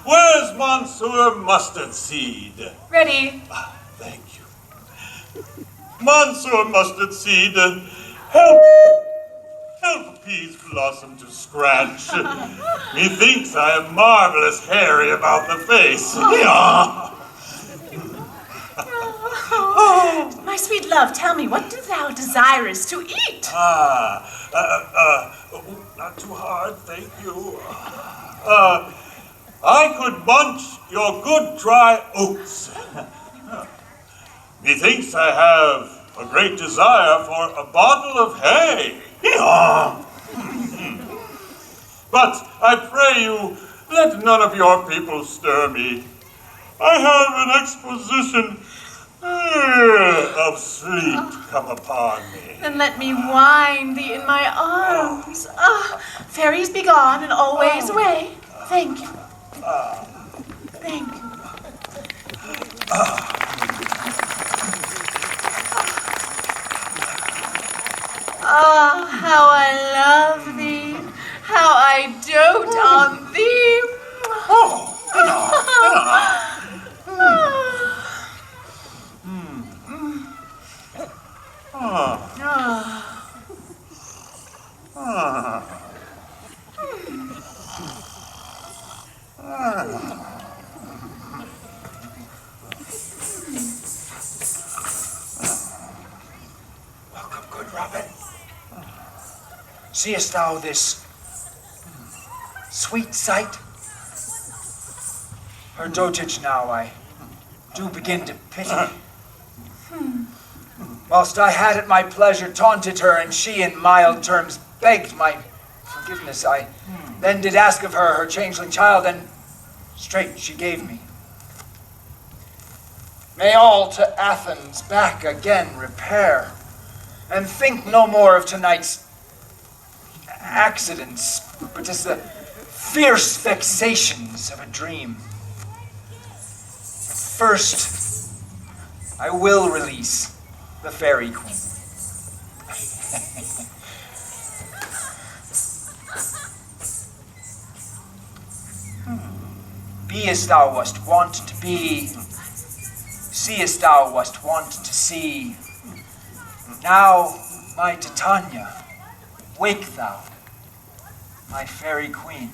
Where's Monsieur Mustard Seed? Ready. Thank you. Monsieur Mustard Seed, help Peas Blossom to scratch. Methinks I am marvelous hairy about the face. My sweet love, tell me, what do thou desirest to eat? Not too hard, thank you. I could munch your good dry oats. Methinks I have a great desire for a bottle of hay. But I pray you, let none of your people stir me. I have an exposition of sleep come upon me. Then let me wind thee in my arms. Fairies be gone and always away. Thank you. Thank you. How I love thee. How I dote on thee. Welcome, good Robin. Seest thou this sweet sight? Her dotage now I do begin to pity. Whilst I had at my pleasure taunted her, and she in mild terms begged my forgiveness, I then did ask of her changeling child, and straight she gave me. May all to Athens back again repair, and think no more of tonight's accidents, but as the fierce vexations of a dream. First, I will release the Fairy Queen. Be as thou wast wont to be, see as thou wast wont to see. Now, my Titania, wake thou, my Fairy Queen.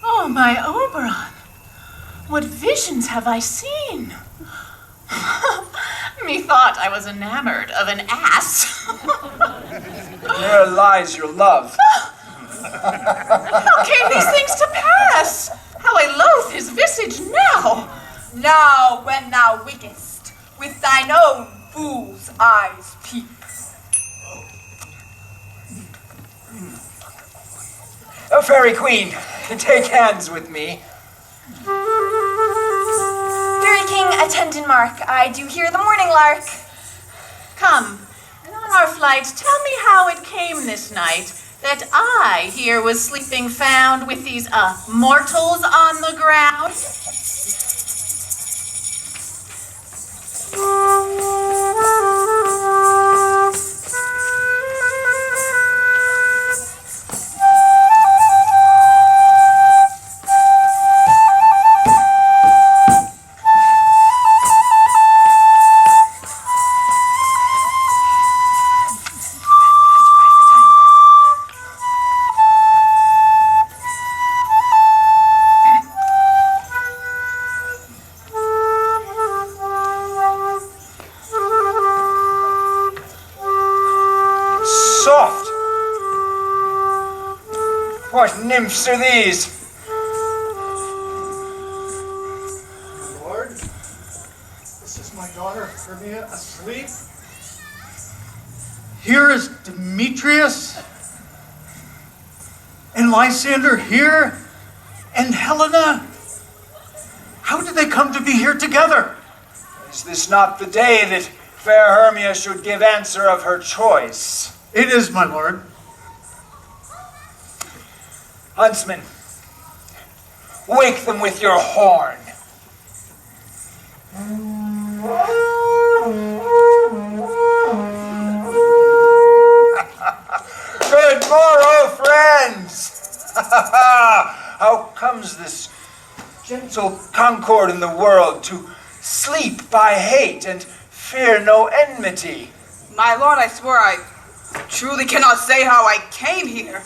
Oh, my Oberon, what visions have I seen? Methought I was enamored of an ass. There lies your love. How came these things to pass? How I loathe his visage now. Now, when thou wakest, with thine own fool's eyes peep. Oh, Fairy Queen, take hands with me. Fairy King, attend and mark. I do hear the morning lark. Come, On our flight, tell me how it came this night that I here was sleeping found with these mortals on the ground. What nymphs are these? Lord, this is my daughter Hermia asleep. Here is Demetrius and Lysander here, and Helena. How did they come to be here together? Is this not the day that fair Hermia should give answer of her choice? It is, my lord. Huntsman, wake them with your horn. Good morrow, friends! How comes this gentle concord in the world to sleep by hate and fear no enmity? My lord, I swear I truly cannot say how I came here.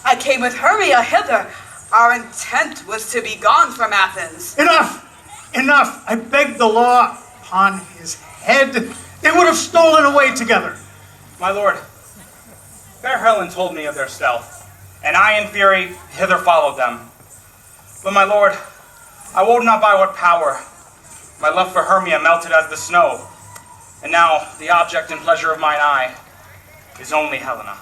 I came with Hermia hither. Our intent was to be gone from Athens. Enough! Enough! I beg the law upon his head. They would have stolen away together. My lord, fair Helen told me of their stealth, and I in fury hither followed them. But my lord, I wot not by what power. My love for Hermia melted as the snow, and now the object and pleasure of mine eye is only Helena.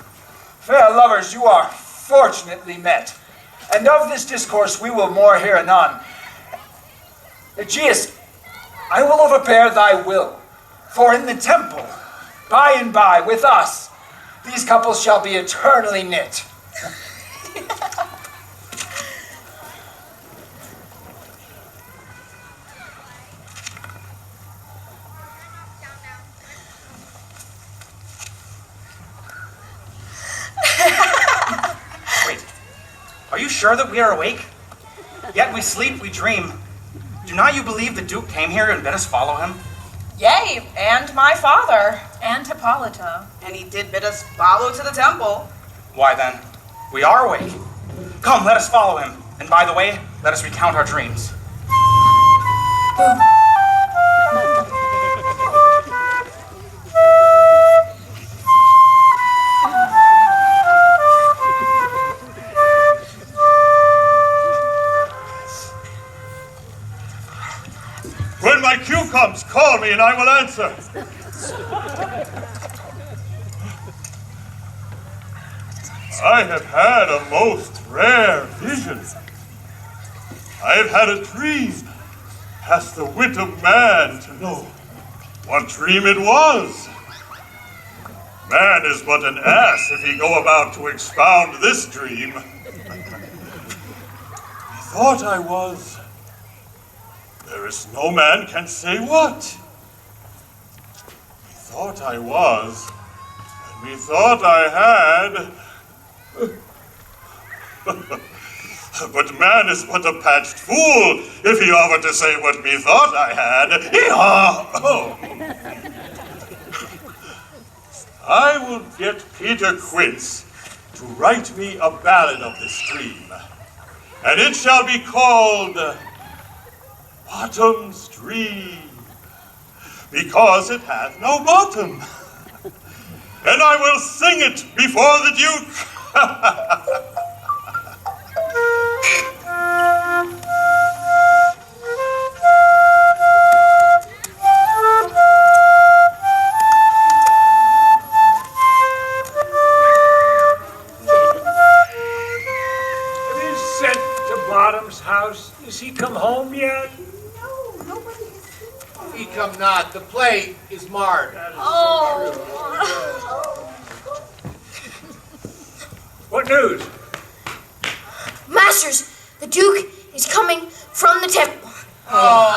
Fair lovers, you are fortunately met, and of this discourse we will more hear anon. Aegeus, I will overbear thy will, for in the temple, by and by, with us, these couples shall be eternally knit. Wait, are you sure that we are awake? Yet we sleep, we dream. Do not you believe the Duke came here and bid us follow him? Yea, and my father. And Hippolyta. And he did bid us follow to the temple. Why then, we are awake. Come, let us follow him. And by the way, let us recount our dreams. When my cue comes, call me and I will answer. I have had a most rare vision. I have had a dream, past the wit of man to know what dream it was. Man is but an ass if he go about to expound this dream. Methought I was. There is no man can say what. Methought I was, and methought I had. But man is but a patched fool if he offer to say what methought I had. Hee-haw! I will get Peter Quince to write me a ballad of this dream, and it shall be called Bottom's Dream, because it hath no bottom. And I will sing it before the Duke. Have you sent to Bottom's house? Has he come home yet? He come not, not, the play is marred. What news? Masters, the Duke is coming from the temple. I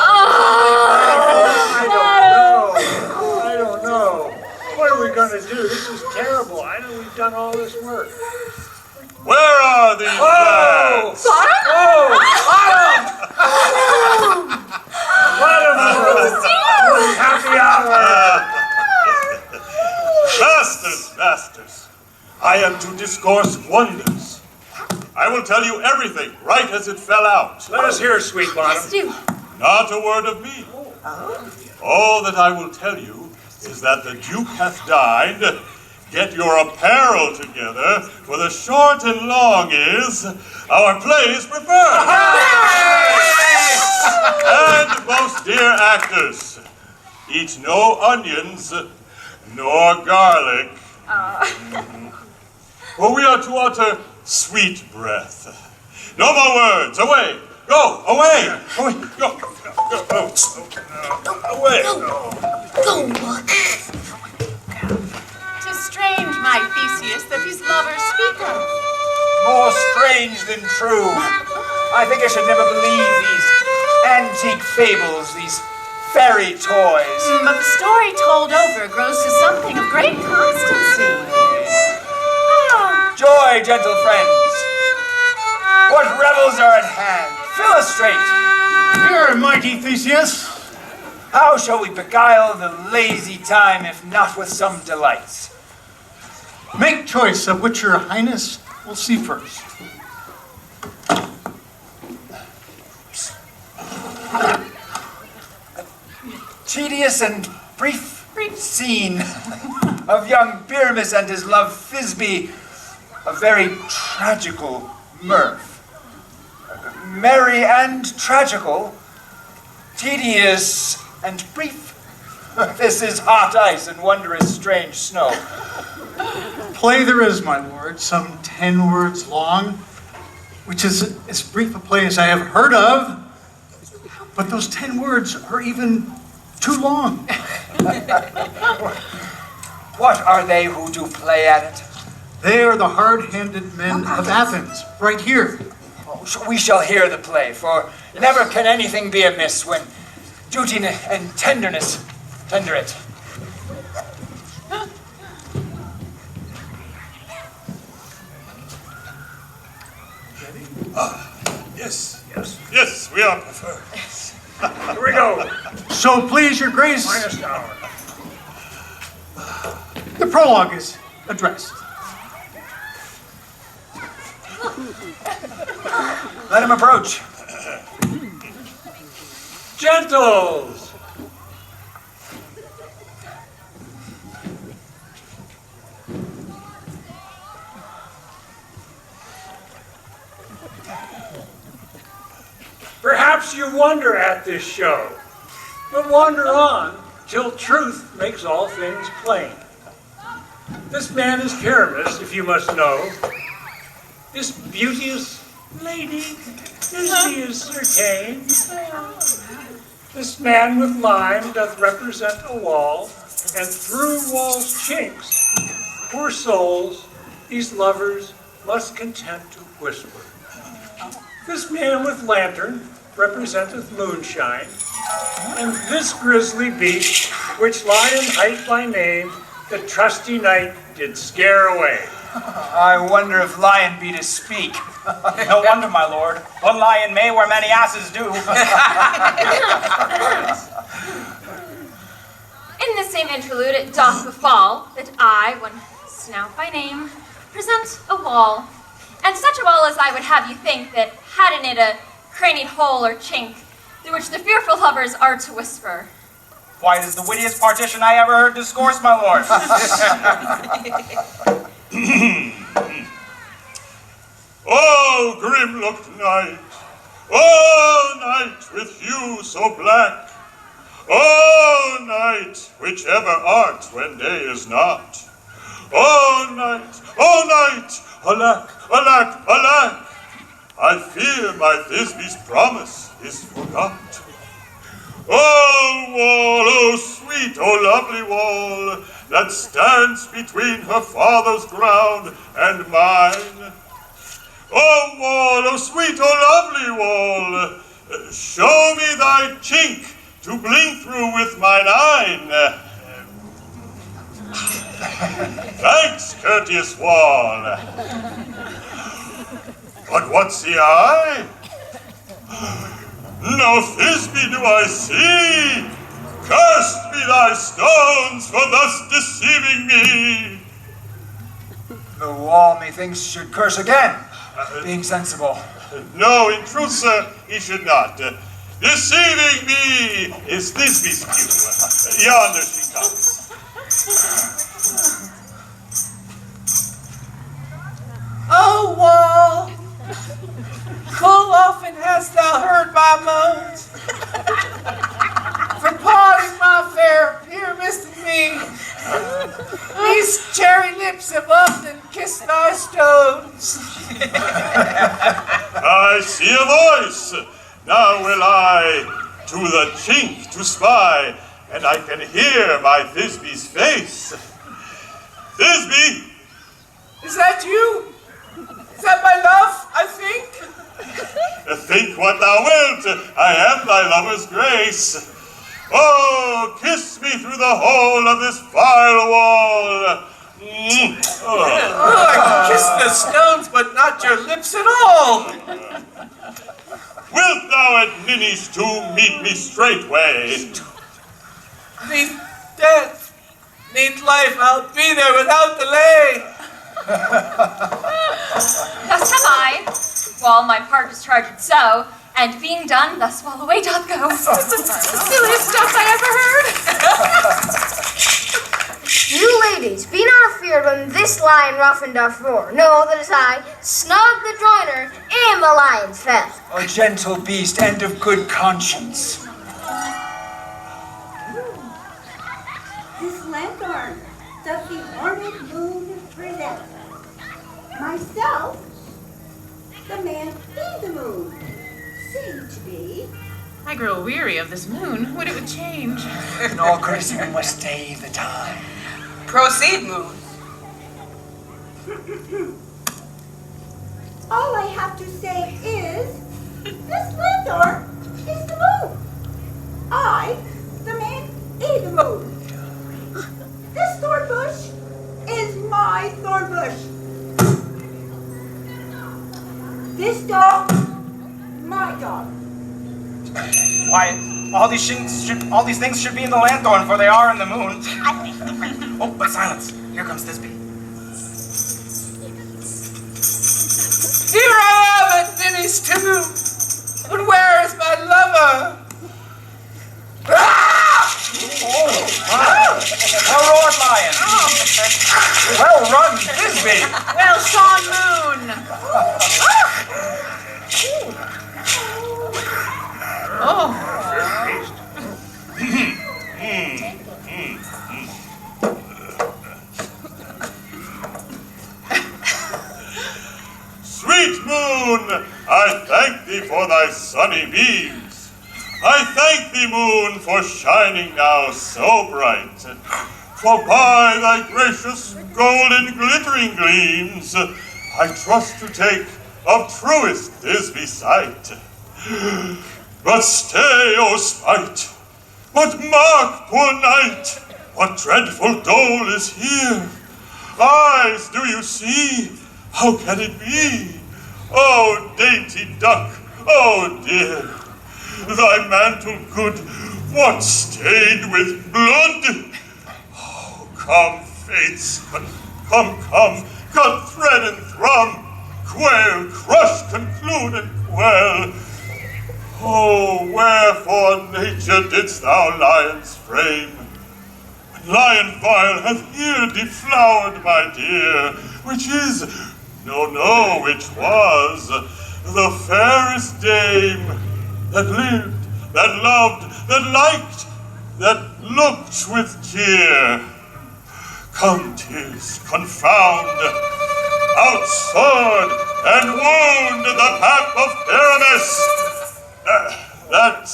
don't know. What are we going to do? This is terrible. I know we've done all this work. Where are these lads? Happy hour! Masters, I am to discourse wonders. I will tell you everything, right as it fell out. Let us hear, sweet bottom. Yes, do. Not a word of me. All that I will tell you is that the Duke hath dined. Get your apparel together, for the short and long is, our play is preferred. And most dear actors, eat no onions, nor garlic. For we are to utter sweet breath. No more words, away, go, away, away, go, away. Go. Strange, my Theseus, that these lovers speak of. More strange than true. I think I should never believe these antique fables, these fairy toys. But the story told over grows to something of great constancy. Joy, gentle friends. What revels are at hand? Illustrate. Here, mighty Theseus. How shall we beguile the lazy time if not with some delights? Make choice of which your highness will see first. Tedious and brief scene of young Pyramus and his love Thisbe, a very tragical mirth. Merry and tragical, tedious and brief. This is hot ice and wondrous strange snow. Play there is, my lord, some 10 words long, which is as brief a play as I have heard of, but those 10 words are even too long. What are they who do play at it? They are the hard-handed men of Athens, right here. We shall hear the play, for never can anything be amiss when duty and tenderness tender it. Yes, we are preferred. Here we go. So please, your grace, Minus hour. the prologue is addressed. Let him approach. Gentles! Perhaps you wonder at this show, but wander on till truth makes all things plain. This man is Pyramus, if you must know. This beauteous lady, Thisbe is Circane. This man with lime doth represent a wall, and through wall's chinks, poor souls, these lovers must content to whisper. This man with lantern representeth moonshine, and this grisly beast, which lion hight by name, the trusty knight did scare away. I wonder if lion be to speak. No wonder, my lord. One lion may where many asses do. In the same interlude, it doth befall that I, one Snout by name, present a wall, and such a wall as I would have you think that had in it a crannied hole or chink, through which the fearful lovers are to whisper. Why, it is the wittiest partition I ever heard discourse, my lord. Oh, grim-looked night! Oh, night with hue so black! Oh, night, whichever art when day is not! Oh, night, alack, alack, alack! I fear my Thisbe's promise is forgot. Oh, wall, oh, sweet, oh, lovely wall, that stands between her father's ground and mine. Oh, wall, oh, sweet, oh, lovely wall, show me thy chink to blink through with mine eye. Thanks, courteous wall. But what's the eye? No Thisbe do I see. Cursed be thy stones for thus deceiving me. The wall, methinks, should curse again, being sensible. No, in truth, sir, he should not. Deceiving me is Thisbe's cue. Yonder she comes. Oh, wall, full often hast thou heard my moans, for parting my fair Pyramus and me. These cherry lips have often kissed thy stones. I see a voice. Now will I to the chink to spy, and I can hear my Thisbe's face. Thisbe! Is that you? Is that my love, I think? Think what thou wilt, I am thy lover's grace. Oh, kiss me through the hole of this vile wall. Oh, I kissed the stones, but not your lips at all. Wilt thou at Ninny's tomb meet me straightway? Neath death, neath life, I'll be there without delay. Thus have I, while my part discharged so, and being done, thus while away doth go. Silliest stuff I ever heard. You ladies, be not afeard when this lion roughened doth roar. Know that as I, Snug the joiner, am the lion's fell. A gentle beast, and of good conscience. This lanthorn doth the ornate moon present. Myself, the man in the moon, seem to be. I grow weary of this moon. Would it would change? No, Christy, we must stay the time. Proceed, Moon. All I have to say is, this lanthorn is the moon. I, the man in the moon. This thorn bush is my thorn bush. This dog, my dog. Why, all these things should be in the lanthorn, for they are in the moon. Oh, but silence. Here comes Thisbe. Here I am at Ninny's tomb, but where is my lover? Well roared, lion. Well run, Thisbe. Well shone moon. Oh. Sweet moon, I thank thee for thy sunny beams. I thank thee, moon, for shining now so bright. For by thy gracious golden glittering gleams, I trust to take of truest Thisbe sight. But stay, O spite, but mark, poor knight, what dreadful dole is here. Eyes, do you see? How can it be? Oh, dainty duck, oh dear, thy mantle good, what stained with blood? Oh, come, fates, come, cut thread and thrum, quail, crush, conclude, and quell. Oh, wherefore, nature, didst thou lions frame? When lion vile hath here deflowered, my dear, which is, no, which was, the fairest dame that lived, that loved, that liked, that looked with cheer. Come, tears, confound, out sword, and wound the pap of Pyramus. That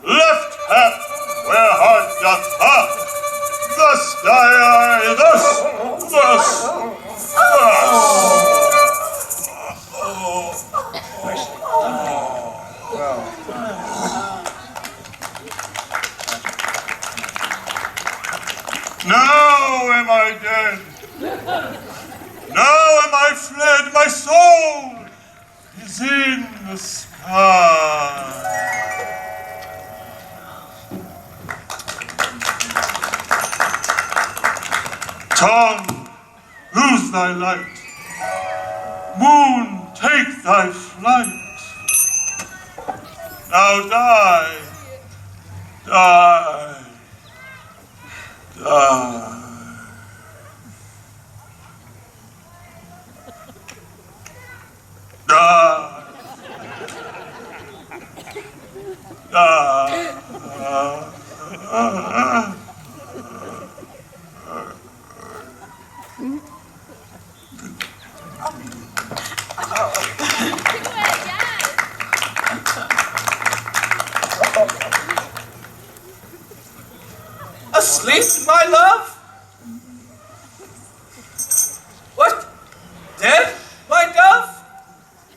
left pap where heart doth pop. Thus die I, thus. Now am I dead. Now am I fled. My soul is in the sky. Sun, lose thy light. Moon, take thy flight. Now die, die, die. Asleep, my love? What? Dead, my dove?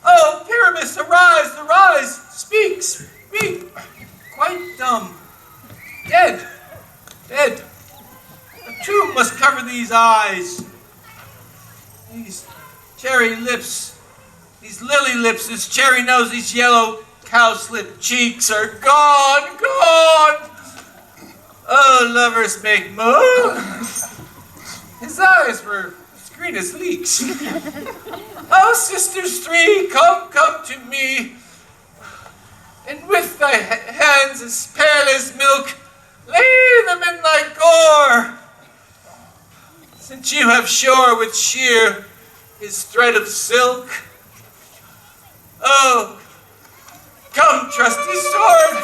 Oh, Pyramus, arise, arise! Speak, speak! Quite dumb. Dead, dead. A tomb must cover these eyes. These cherry lips, these lily lips, this cherry nose, these yellow cowslip cheeks are gone, gone! Oh, lovers make moan. His eyes were as green as leeks. Oh, sisters three, come, come to me. And with thy hands as pale as milk, lay them in thy gore. Since you have shore with sheer his thread of silk. Oh, come, trusty sword.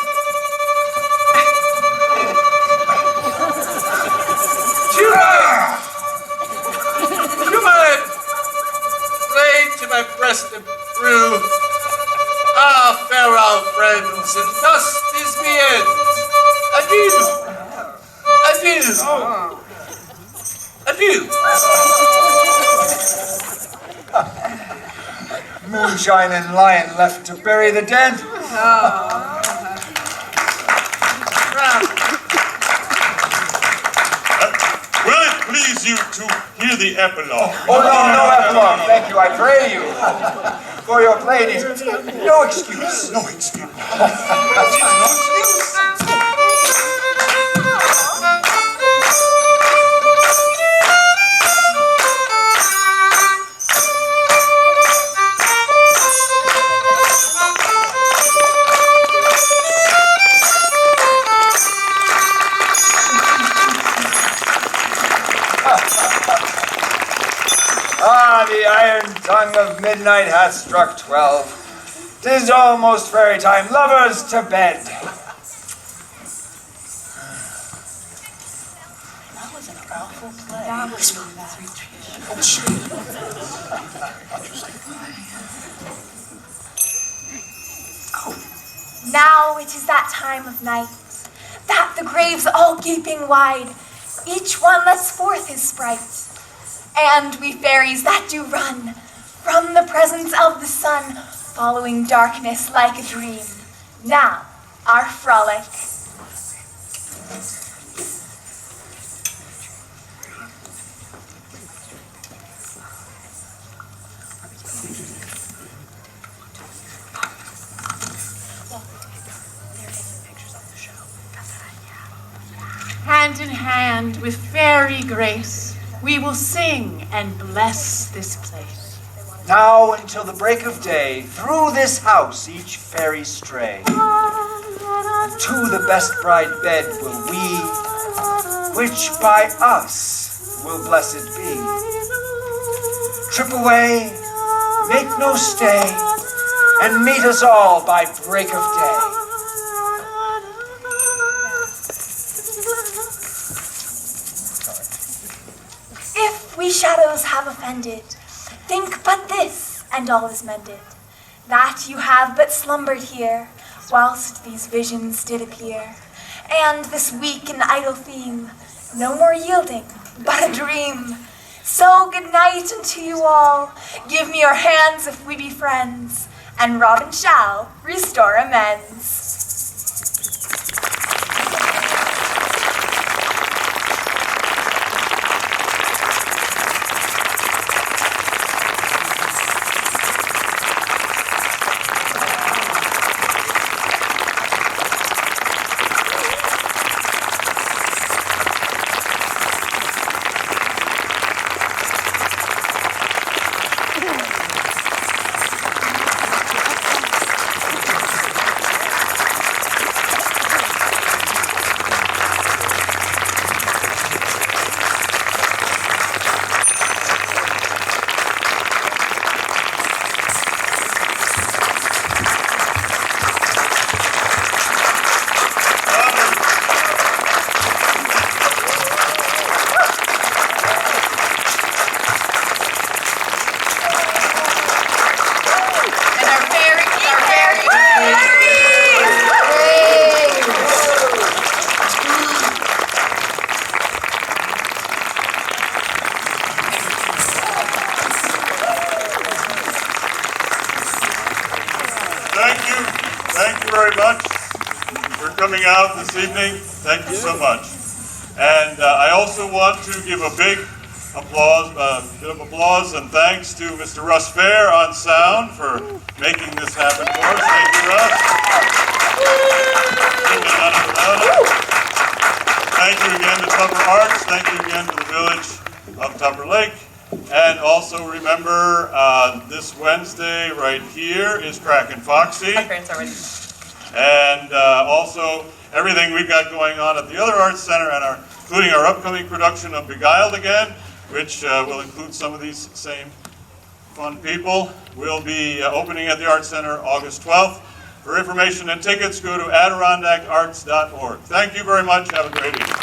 To my breast of brew. Ah, farewell, friends, and thus is the end. Adieu. Adieu. Moonshine and lion left to bury the dead. Will it please you to hear the epilogue? Oh, no epilogue. Thank you, I pray you. For your playing is no excuse. No excuse. The iron tongue of midnight hath struck 12. 'Tis almost fairy time. Lovers, to bed. That was an awful play. Now it is that time of night, that the graves all gaping wide, each one lets forth his sprite. And we fairies that do run from the presence of the sun, following darkness like a dream. Now, our frolic. Hand in hand with fairy grace, we will sing and bless this place. Now until the break of day, through this house each fairy stray. To the best bride bed will we, which by us will blessed be. Trip away, make no stay, and meet us all by break of day. If we shadows have offended, think but this, and all is mended, that you have but slumbered here, whilst these visions did appear, And this weak and idle theme, no more yielding, but a dream. So good night unto you all. Give me your hands if we be friends, and Robin shall restore amends. Out this evening. Thank you so much. And I also want to give a big applause and thanks to Mr. Russ Fair on sound for making this happen for us. Thank you, Russ. Thank you again to Tupper Arts. Thank you again to the village of Tupper Lake. And also remember, this Wednesday right here is Crack and Foxy. And also everything we've got going on at the other Arts Center, and including our upcoming production of Beguiled Again, which will include some of these same fun people, will be opening at the Arts Center August 12th. For information and tickets, go to AdirondackArts.org. Thank you very much. Have a great evening.